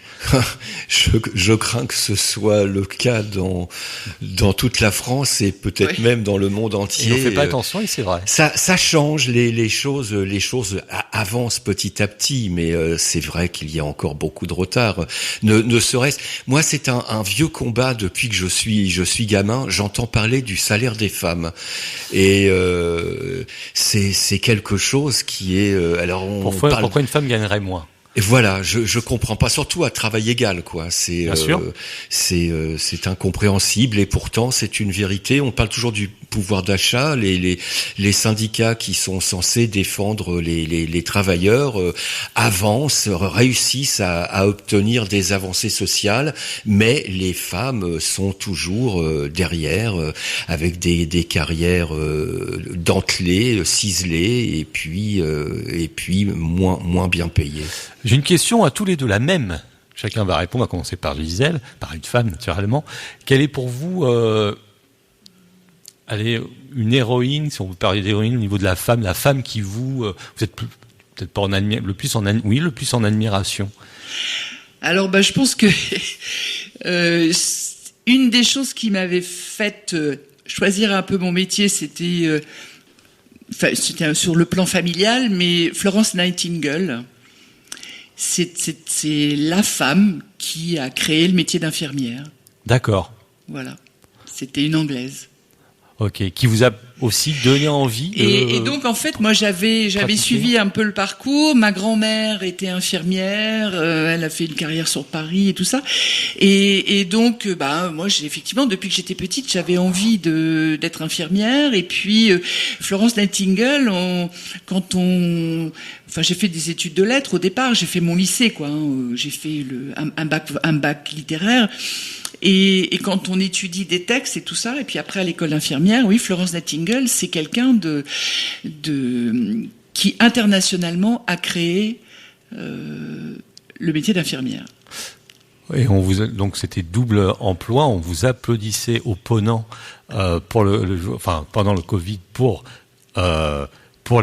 Je crains que ce soit le cas dans toute la France et peut-être même dans le monde entier. Et on fait pas attention et c'est vrai. Ça change, les choses avancent petit à petit, mais c'est vrai qu'il y a encore beaucoup de retard. Ne serait-ce, moi c'est un vieux combat depuis que je suis gamin. J'entends parler du salaire des femmes et c'est quelque chose qui est pourquoi une femme gagnerait moins? Et voilà, je comprends pas, surtout à travail égal, quoi. C'est incompréhensible et pourtant c'est une vérité. On parle toujours du pouvoir d'achat. Les syndicats qui sont censés défendre les travailleurs avancent, réussissent à obtenir des avancées sociales, mais les femmes sont toujours derrière avec des carrières dentelées, ciselées et puis moins bien payées. J'ai une question à tous les deux, la même. Chacun va répondre, à commencer par Gisèle, par une femme naturellement. Quelle est pour vous une héroïne, si on veut parler d'héroïne au niveau de la femme qui vous êtes peut-être pas le plus en admiration. Alors je pense que une des choses qui m'avait fait choisir un peu mon métier, c'était sur le plan familial, mais Florence Nightingale. C'est la femme qui a créé le métier d'infirmière. D'accord. Voilà. C'était une Anglaise. Ok. Qui vous a aussi donné envie de... Et donc, en fait, moi, j'avais suivi un peu le parcours. Ma grand-mère était infirmière. Elle a fait une carrière sur Paris et tout ça. Et donc, moi, effectivement, depuis que j'étais petite, j'avais envie d'être infirmière. Et puis, Florence Nightingale, j'ai fait des études de lettres au départ. J'ai fait mon lycée, quoi. J'ai fait un bac littéraire. Et quand on étudie des textes et tout ça, et puis après à l'école d'infirmière, oui, Florence Nightingale, c'est quelqu'un qui internationalement a créé le métier d'infirmière. Et donc c'était double emploi. On vous applaudissait au Ponant pendant le Covid pour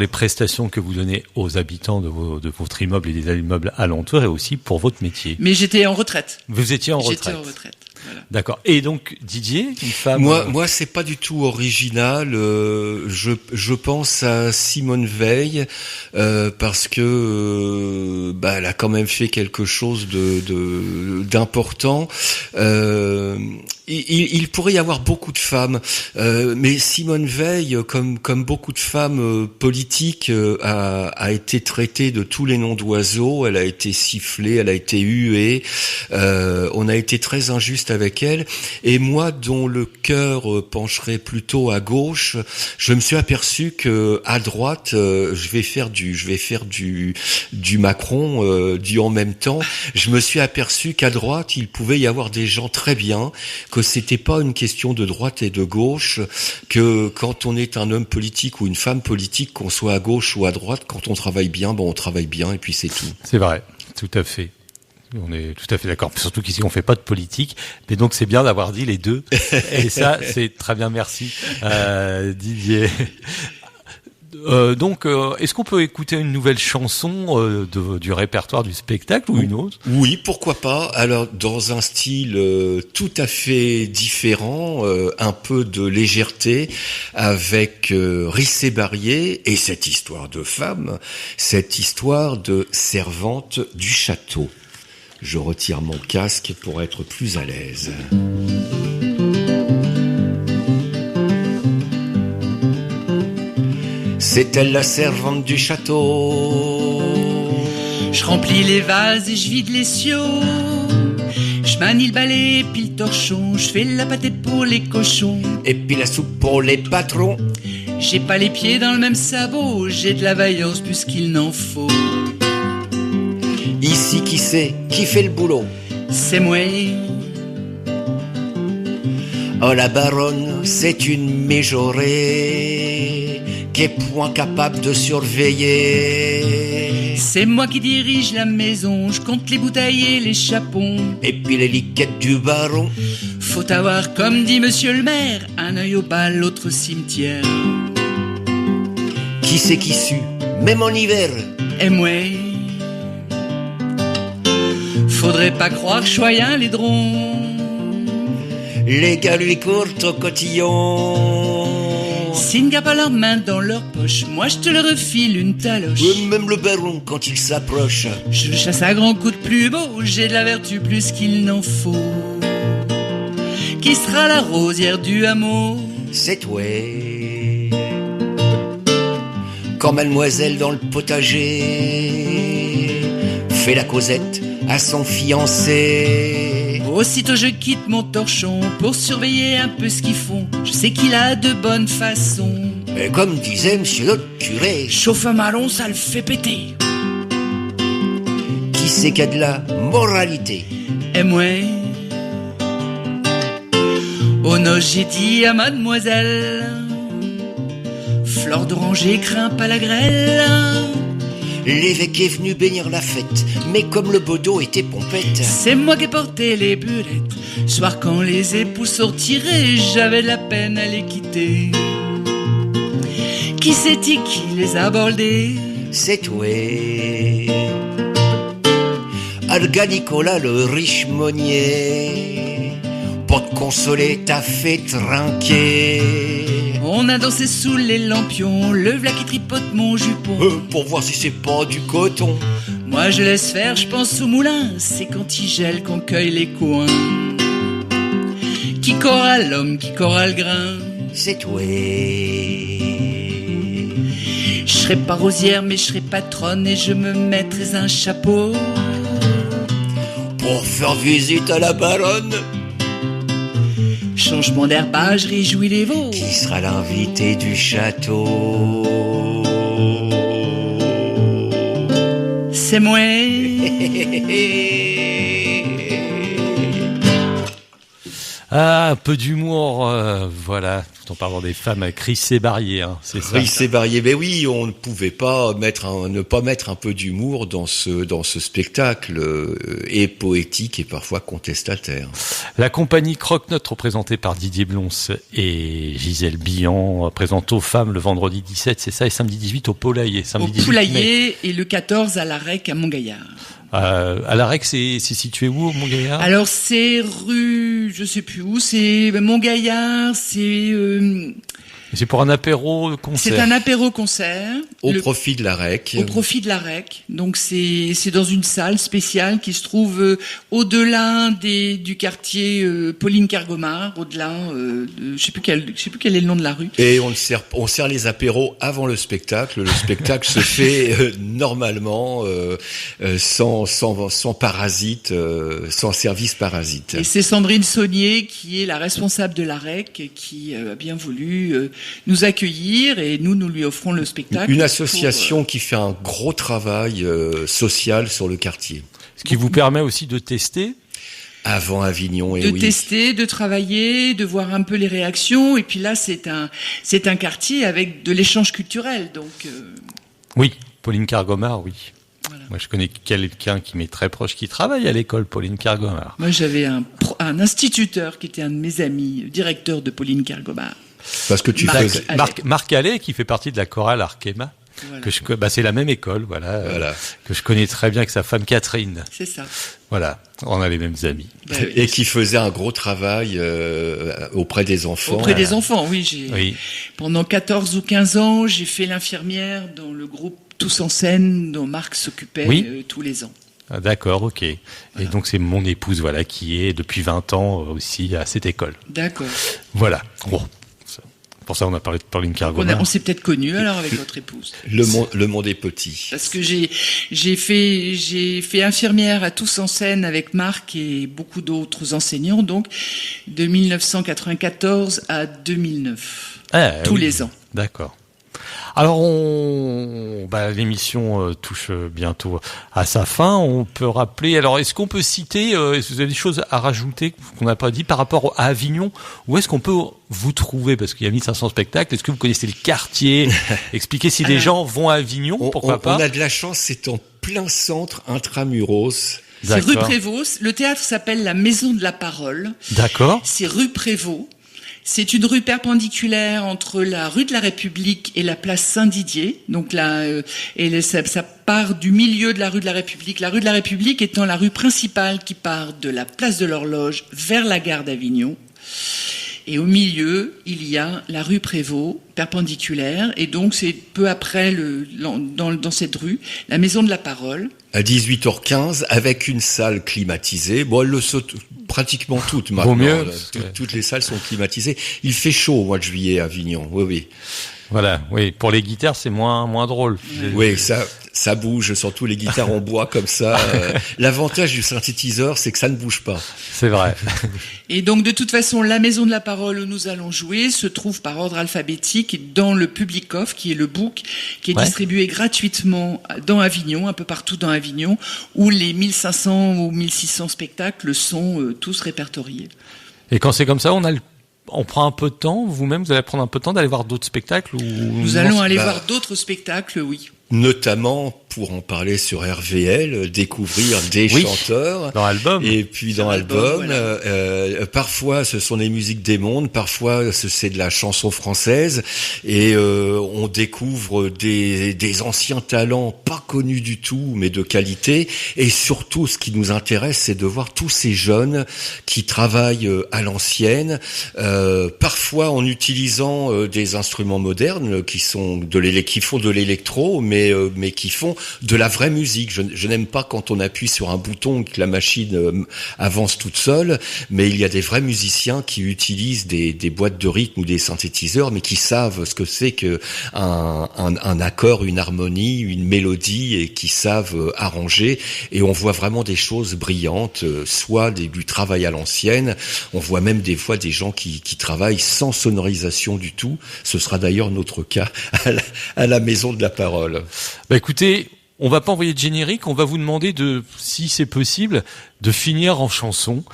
les prestations que vous donnez aux habitants de votre immeuble et des immeubles alentours, et aussi pour votre métier. Mais j'étais en retraite. Vous étiez en retraite. J'étais en retraite. Voilà. D'accord. Et donc Didier, une femme. Moi, c'est pas du tout original. Je pense à Simone Veil parce que elle a quand même fait quelque chose d'important. Il pourrait y avoir beaucoup de femmes, mais Simone Veil, comme beaucoup de femmes politiques, a été traitée de tous les noms d'oiseaux. Elle a été sifflée, elle a été huée. On a été très injuste avec elle. Et moi, dont le cœur pencherait plutôt à gauche, je me suis aperçu que à droite, je vais faire du Macron, du en même temps. Je me suis aperçu qu'à droite, il pouvait y avoir des gens très bien, que c'était pas une question de droite et de gauche, que quand on est un homme politique ou une femme politique, qu'on soit à gauche ou à droite, quand on travaille bien, on travaille bien et puis c'est tout. C'est vrai, tout à fait. On est tout à fait d'accord. Surtout qu'ici, on fait pas de politique. Mais donc, c'est bien d'avoir dit les deux. Et ça, c'est très bien. Merci, Didier. Donc, est-ce qu'on peut écouter une nouvelle chanson du répertoire du spectacle ou une autre? Oui, pourquoi pas. Alors, dans un style tout à fait différent, un peu de légèreté, avec Rissé Barrier et cette histoire de femme, cette histoire de servante du château. Je retire mon casque pour être plus à l'aise. C'est elle la servante du château. Je remplis les vases et je vide les seaux. Je manie le balai puis le torchon. Je fais la pâtée pour les cochons. Et puis la soupe pour les patrons. J'ai pas les pieds dans le même sabot. J'ai de la vaillance plus qu'il n'en faut. Ici, qui c'est? Qui fait le boulot? C'est moi. Oh, la baronne, c'est une méjorée qui est point capable de surveiller. C'est moi qui dirige la maison, je compte les bouteilles et les chapons. Et puis les liquettes du baron. Faut avoir, comme dit monsieur le maire, un œil au bal, l'autre cimetière. Qui c'est qui sue, même en hiver? Et moi. Faudrait pas croire que je sois un laidron. Les gars lui courent au cotillon. S'ils n'ont pas leurs mains dans leur poche, moi je te le refile une taloche. Même le baron quand il s'approche. Je le chasse à grands coups de plus beau, j'ai de la vertu plus qu'il n'en faut. Qui sera la rosière du hameau? C'est toi. Quand mademoiselle dans le potager fait la causette à son fiancé. Aussitôt je quitte mon torchon pour surveiller un peu ce qu'ils font. Je sais qu'il a de bonnes façons. Mais comme disait monsieur l'autre curé, Chauffe un marron, ça le fait péter. qui c'est qu'il y a de la moralité? Et moi, au noces j'ai dit à mademoiselle, fleur d'oranger craint pas la grêle. L'évêque est venu bénir la fête, mais comme le bedeau était pompette, C'est moi qui ai porté les burettes. Soir quand les époux sortiraient, j'avais de la peine à les quitter. Qui c'est-il qui les a bordés? c'est toi. Alga Nicolas le riche meunier, pour te consoler t'as fait trinquer. On a dansé sous les lampions, le v'là qui tripote mon jupon. Pour voir si c'est pas du coton. Moi je laisse faire, je pense au moulin, c'est quand il gèle qu'on cueille les coins. Qui corra l'homme, qui corra le grain? C'est toi. Je serai pas rosière mais je serai patronne et je me mettrai un chapeau. Pour faire visite à la baronne, Changement d'herbage réjouit les veaux. qui sera l'invité du château? C'est moi. Ah, un peu d'humour, voilà. Tout en parlant des femmes à Chris Barrier, hein, c'est ça. Oui, c'est varié. Mais oui, on ne pouvait pas ne pas mettre un peu d'humour dans ce spectacle et poétique et parfois contestataire. La compagnie Croque-Note, représentée par Didier Blons et Gisèle Billan, présente aux femmes le vendredi 17, c'est ça, et samedi 18 au Poulailler. Au Samedi 18 mai. Poulailler et le 14 à la Rec à Montgaillard. À la Rec, c'est situé où, au Montgaillard? Alors c'est rue, je sais plus où, c'est Montgaillard, C'est pour un apéro concert. c'est un apéro-concert. Au profit de la Rec. Au profit de la Rec. Donc c'est dans une salle spéciale qui se trouve au-delà du quartier Pauline Kergomard, au-delà je sais plus quel est le nom de la rue. Et on sert les apéros avant le spectacle. Le spectacle se fait normalement sans parasite, sans service parasite. Et c'est Sandrine Saunier qui est la responsable de la Rec qui a bien voulu nous accueillir et nous lui offrons le spectacle. Une association qui fait un gros travail social sur le quartier. Ce qui vous permet aussi de tester. Avant Avignon, et de oui. tester, de travailler, de voir un peu les réactions. Et puis là, c'est un quartier avec de l'échange culturel. Donc, Oui, Pauline Kergomard, oui. Voilà. Moi, je connais quelqu'un qui m'est très proche, qui travaille à l'école Pauline Kergomard. moi, j'avais un instituteur qui était un de mes amis, directeur de Pauline Kergomard. Parce que tu Marc- faisais... Marc Allais, qui fait partie de la chorale Arkema. Voilà. C'est la même école, voilà. Voilà. Que je connais très bien avec sa femme Catherine. C'est ça. Voilà. On a les mêmes amis. Bah oui. Et qui faisait un gros travail auprès des enfants. Auprès des enfants, oui. Oui. Pendant 14 ou 15 ans, j'ai fait l'infirmière dans le groupe Tous en scène dont Marc s'occupait Oui. tous les ans. Ah, d'accord, ok. Et donc, c'est mon épouse, voilà, qui est depuis 20 ans aussi à cette école. D'accord. Voilà. Bon. Pour ça, on a parlé de Pauline Kergomard. On s'est peut-être connus alors avec votre épouse. Le monde est petit. Parce que j'ai fait infirmière à Tous en scène avec Marc et beaucoup d'autres enseignants, donc de 1994 à 2009, tous Oui. les ans. D'accord. Alors, l'émission touche bientôt à sa fin. On peut rappeler. Alors, est-ce qu'on peut citer est-ce que vous avez des choses à rajouter qu'on n'a pas dit par rapport à Avignon? Où est-ce qu'on peut vous trouver? Parce qu'il y a 1500 spectacles. Est-ce que vous connaissez le quartier? Expliquez si les gens vont à Avignon. Pourquoi pas? On a de la chance, c'est en plein centre, intramuros. C'est rue D'accord. Prévost. Le théâtre s'appelle la Maison de la Parole. D'accord. C'est rue Prévost. C'est une rue perpendiculaire entre la rue de la République et la place Saint-Didier. Donc là, ça part du milieu de la rue de la République. La rue de la République étant la rue principale qui part de la place de l'Horloge vers la gare d'Avignon. Et au milieu, il y a la rue Prévost, perpendiculaire. Et donc, c'est peu après, dans cette rue, la Maison de la Parole. À 18h15, avec une salle climatisée. Bon, elle le saute pratiquement toutes maintenant. Vaut mieux. Toutes les salles sont climatisées. Il fait chaud au mois de juillet à Avignon. Oui, oui. Voilà, oui. Pour les guitares, c'est moins drôle. Oui, ça bouge, surtout les guitares en bois comme ça. L'avantage du synthétiseur, c'est que ça ne bouge pas. C'est vrai. Et donc, de toute façon, la Maison de la Parole où nous allons jouer se trouve par ordre alphabétique dans le Public-Off, qui est le book, qui est distribué gratuitement dans Avignon, un peu partout dans Avignon, où les 1500 ou 1600 spectacles sont tous répertoriés. Et quand c'est comme ça, on prend un peu de temps, vous-même, vous allez prendre un peu de temps d'aller voir d'autres spectacles ou... Nous allons aller voir d'autres spectacles, oui. Notamment, pour en parler sur RVL, découvrir des chanteurs. Dans l'album. Et puis dans l'album, voilà. Parfois ce sont des musiques des mondes, parfois c'est de la chanson française. Et on découvre des anciens talents pas connus du tout, mais de qualité. Et surtout, ce qui nous intéresse, c'est de voir tous ces jeunes qui travaillent à l'ancienne, parfois en utilisant des instruments modernes qui font de l'électro, mais qui font de la vraie musique. Je n'aime pas quand on appuie sur un bouton et que la machine avance toute seule, mais il y a des vrais musiciens qui utilisent des boîtes de rythme ou des synthétiseurs, mais qui savent ce que c'est que un accord, une harmonie, une mélodie, et qui savent arranger. Et on voit vraiment des choses brillantes, soit du travail à l'ancienne. On voit même des fois des gens qui travaillent sans sonorisation du tout. Ce sera d'ailleurs notre cas à la Maison de la Parole. Bah écoutez, on va pas envoyer de générique, on va vous demander si c'est possible, de finir en chanson,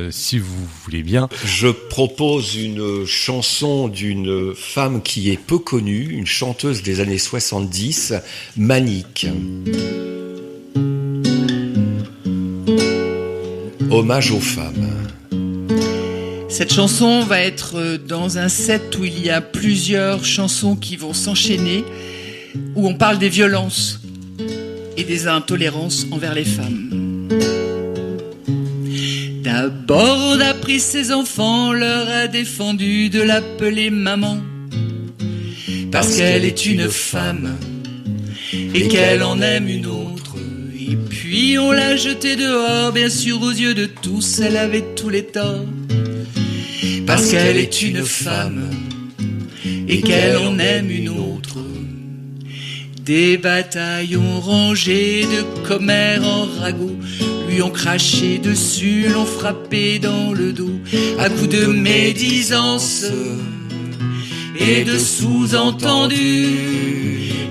si vous voulez bien. Je propose une chanson d'une femme qui est peu connue, une chanteuse des années 70, Manique. Hommage aux femmes. Cette chanson va être dans un set où il y a plusieurs chansons qui vont s'enchaîner, où on parle des violences et des intolérances envers les femmes. D'abord, on a pris ses enfants, leur a défendu de l'appeler maman, parce qu'elle est une femme et qu'elle en aime une autre. Et puis on l'a jetée dehors, bien sûr aux yeux de tous, elle avait tous les torts. Parce qu'elle est une femme et qu'elle en aime une autre. Des batailles ont rangé de commères en ragots, lui ont craché dessus, l'ont frappé dans le dos, à coups de médisance et de sous-entendus.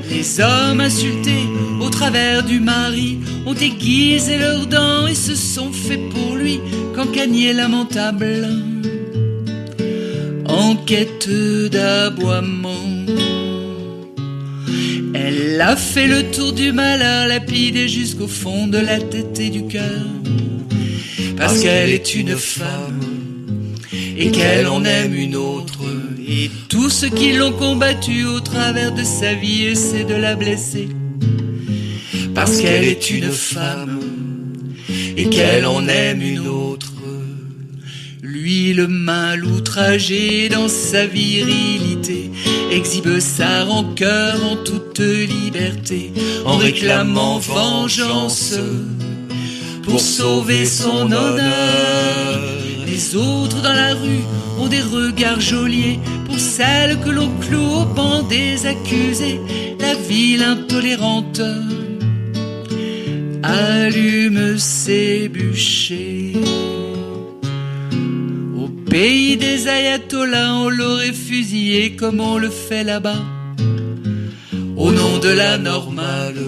Les hommes insultés au travers du mari ont aiguisé leurs dents et se sont fait pour lui cancanier lamentable, en quête d'aboiement. Elle a fait le tour du malheur, lapidé jusqu'au fond de la tête et du cœur, parce qu'elle est une femme et qu'elle en aime une autre. Et tous ceux qui l'ont combattue au travers de sa vie essaient de la blesser, parce qu'elle est une femme et qu'elle en aime une autre. Lui, le mal outragé dans sa virilité, exhibe sa rancœur en toute liberté, en réclamant vengeance pour sauver son honneur. Les autres dans la rue ont des regards geôliers pour celle que l'on cloue au banc des accusés. La ville intolérante allume ses bûchers. Pays des ayatollahs, on l'aurait fusillé comme on le fait là-bas, au nom de la normale,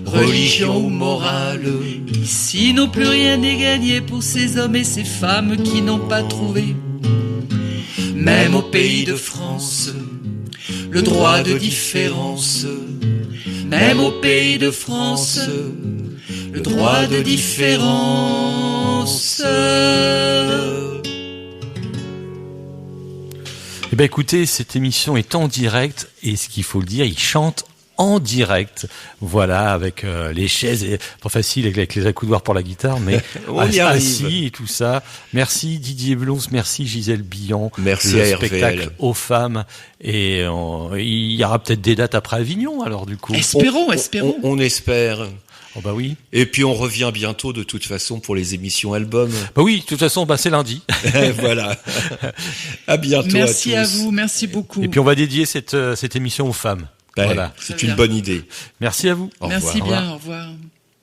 religion ou morale. Ici non plus rien n'est gagné pour ces hommes et ces femmes qui n'ont pas trouvé, même au pays de France, le droit de différence. Même au pays de France, le droit de différence. Eh ben écoutez, cette émission est en direct et ce qu'il faut le dire, il chante en direct, voilà, avec les chaises, pas facile avec les accoudoirs pour la guitare, mais on y arrive. Assis et tout ça. Merci Didier Blons, merci Gisèle Billon. Merci le à spectacle RVL. aux femmes, et il y aura peut-être des dates après Avignon, alors du coup. Espérons. On espère. Oh bah oui. Et puis on revient bientôt de toute façon pour les émissions albums. Bah oui, de toute façon, c'est lundi. Voilà. À bientôt. Merci à tous. à vous, merci beaucoup. Et puis on va dédier cette émission aux femmes. Ouais, Voilà. c'est Très une bien. bonne idée. Merci à vous. Au Merci revoir. bien, au revoir.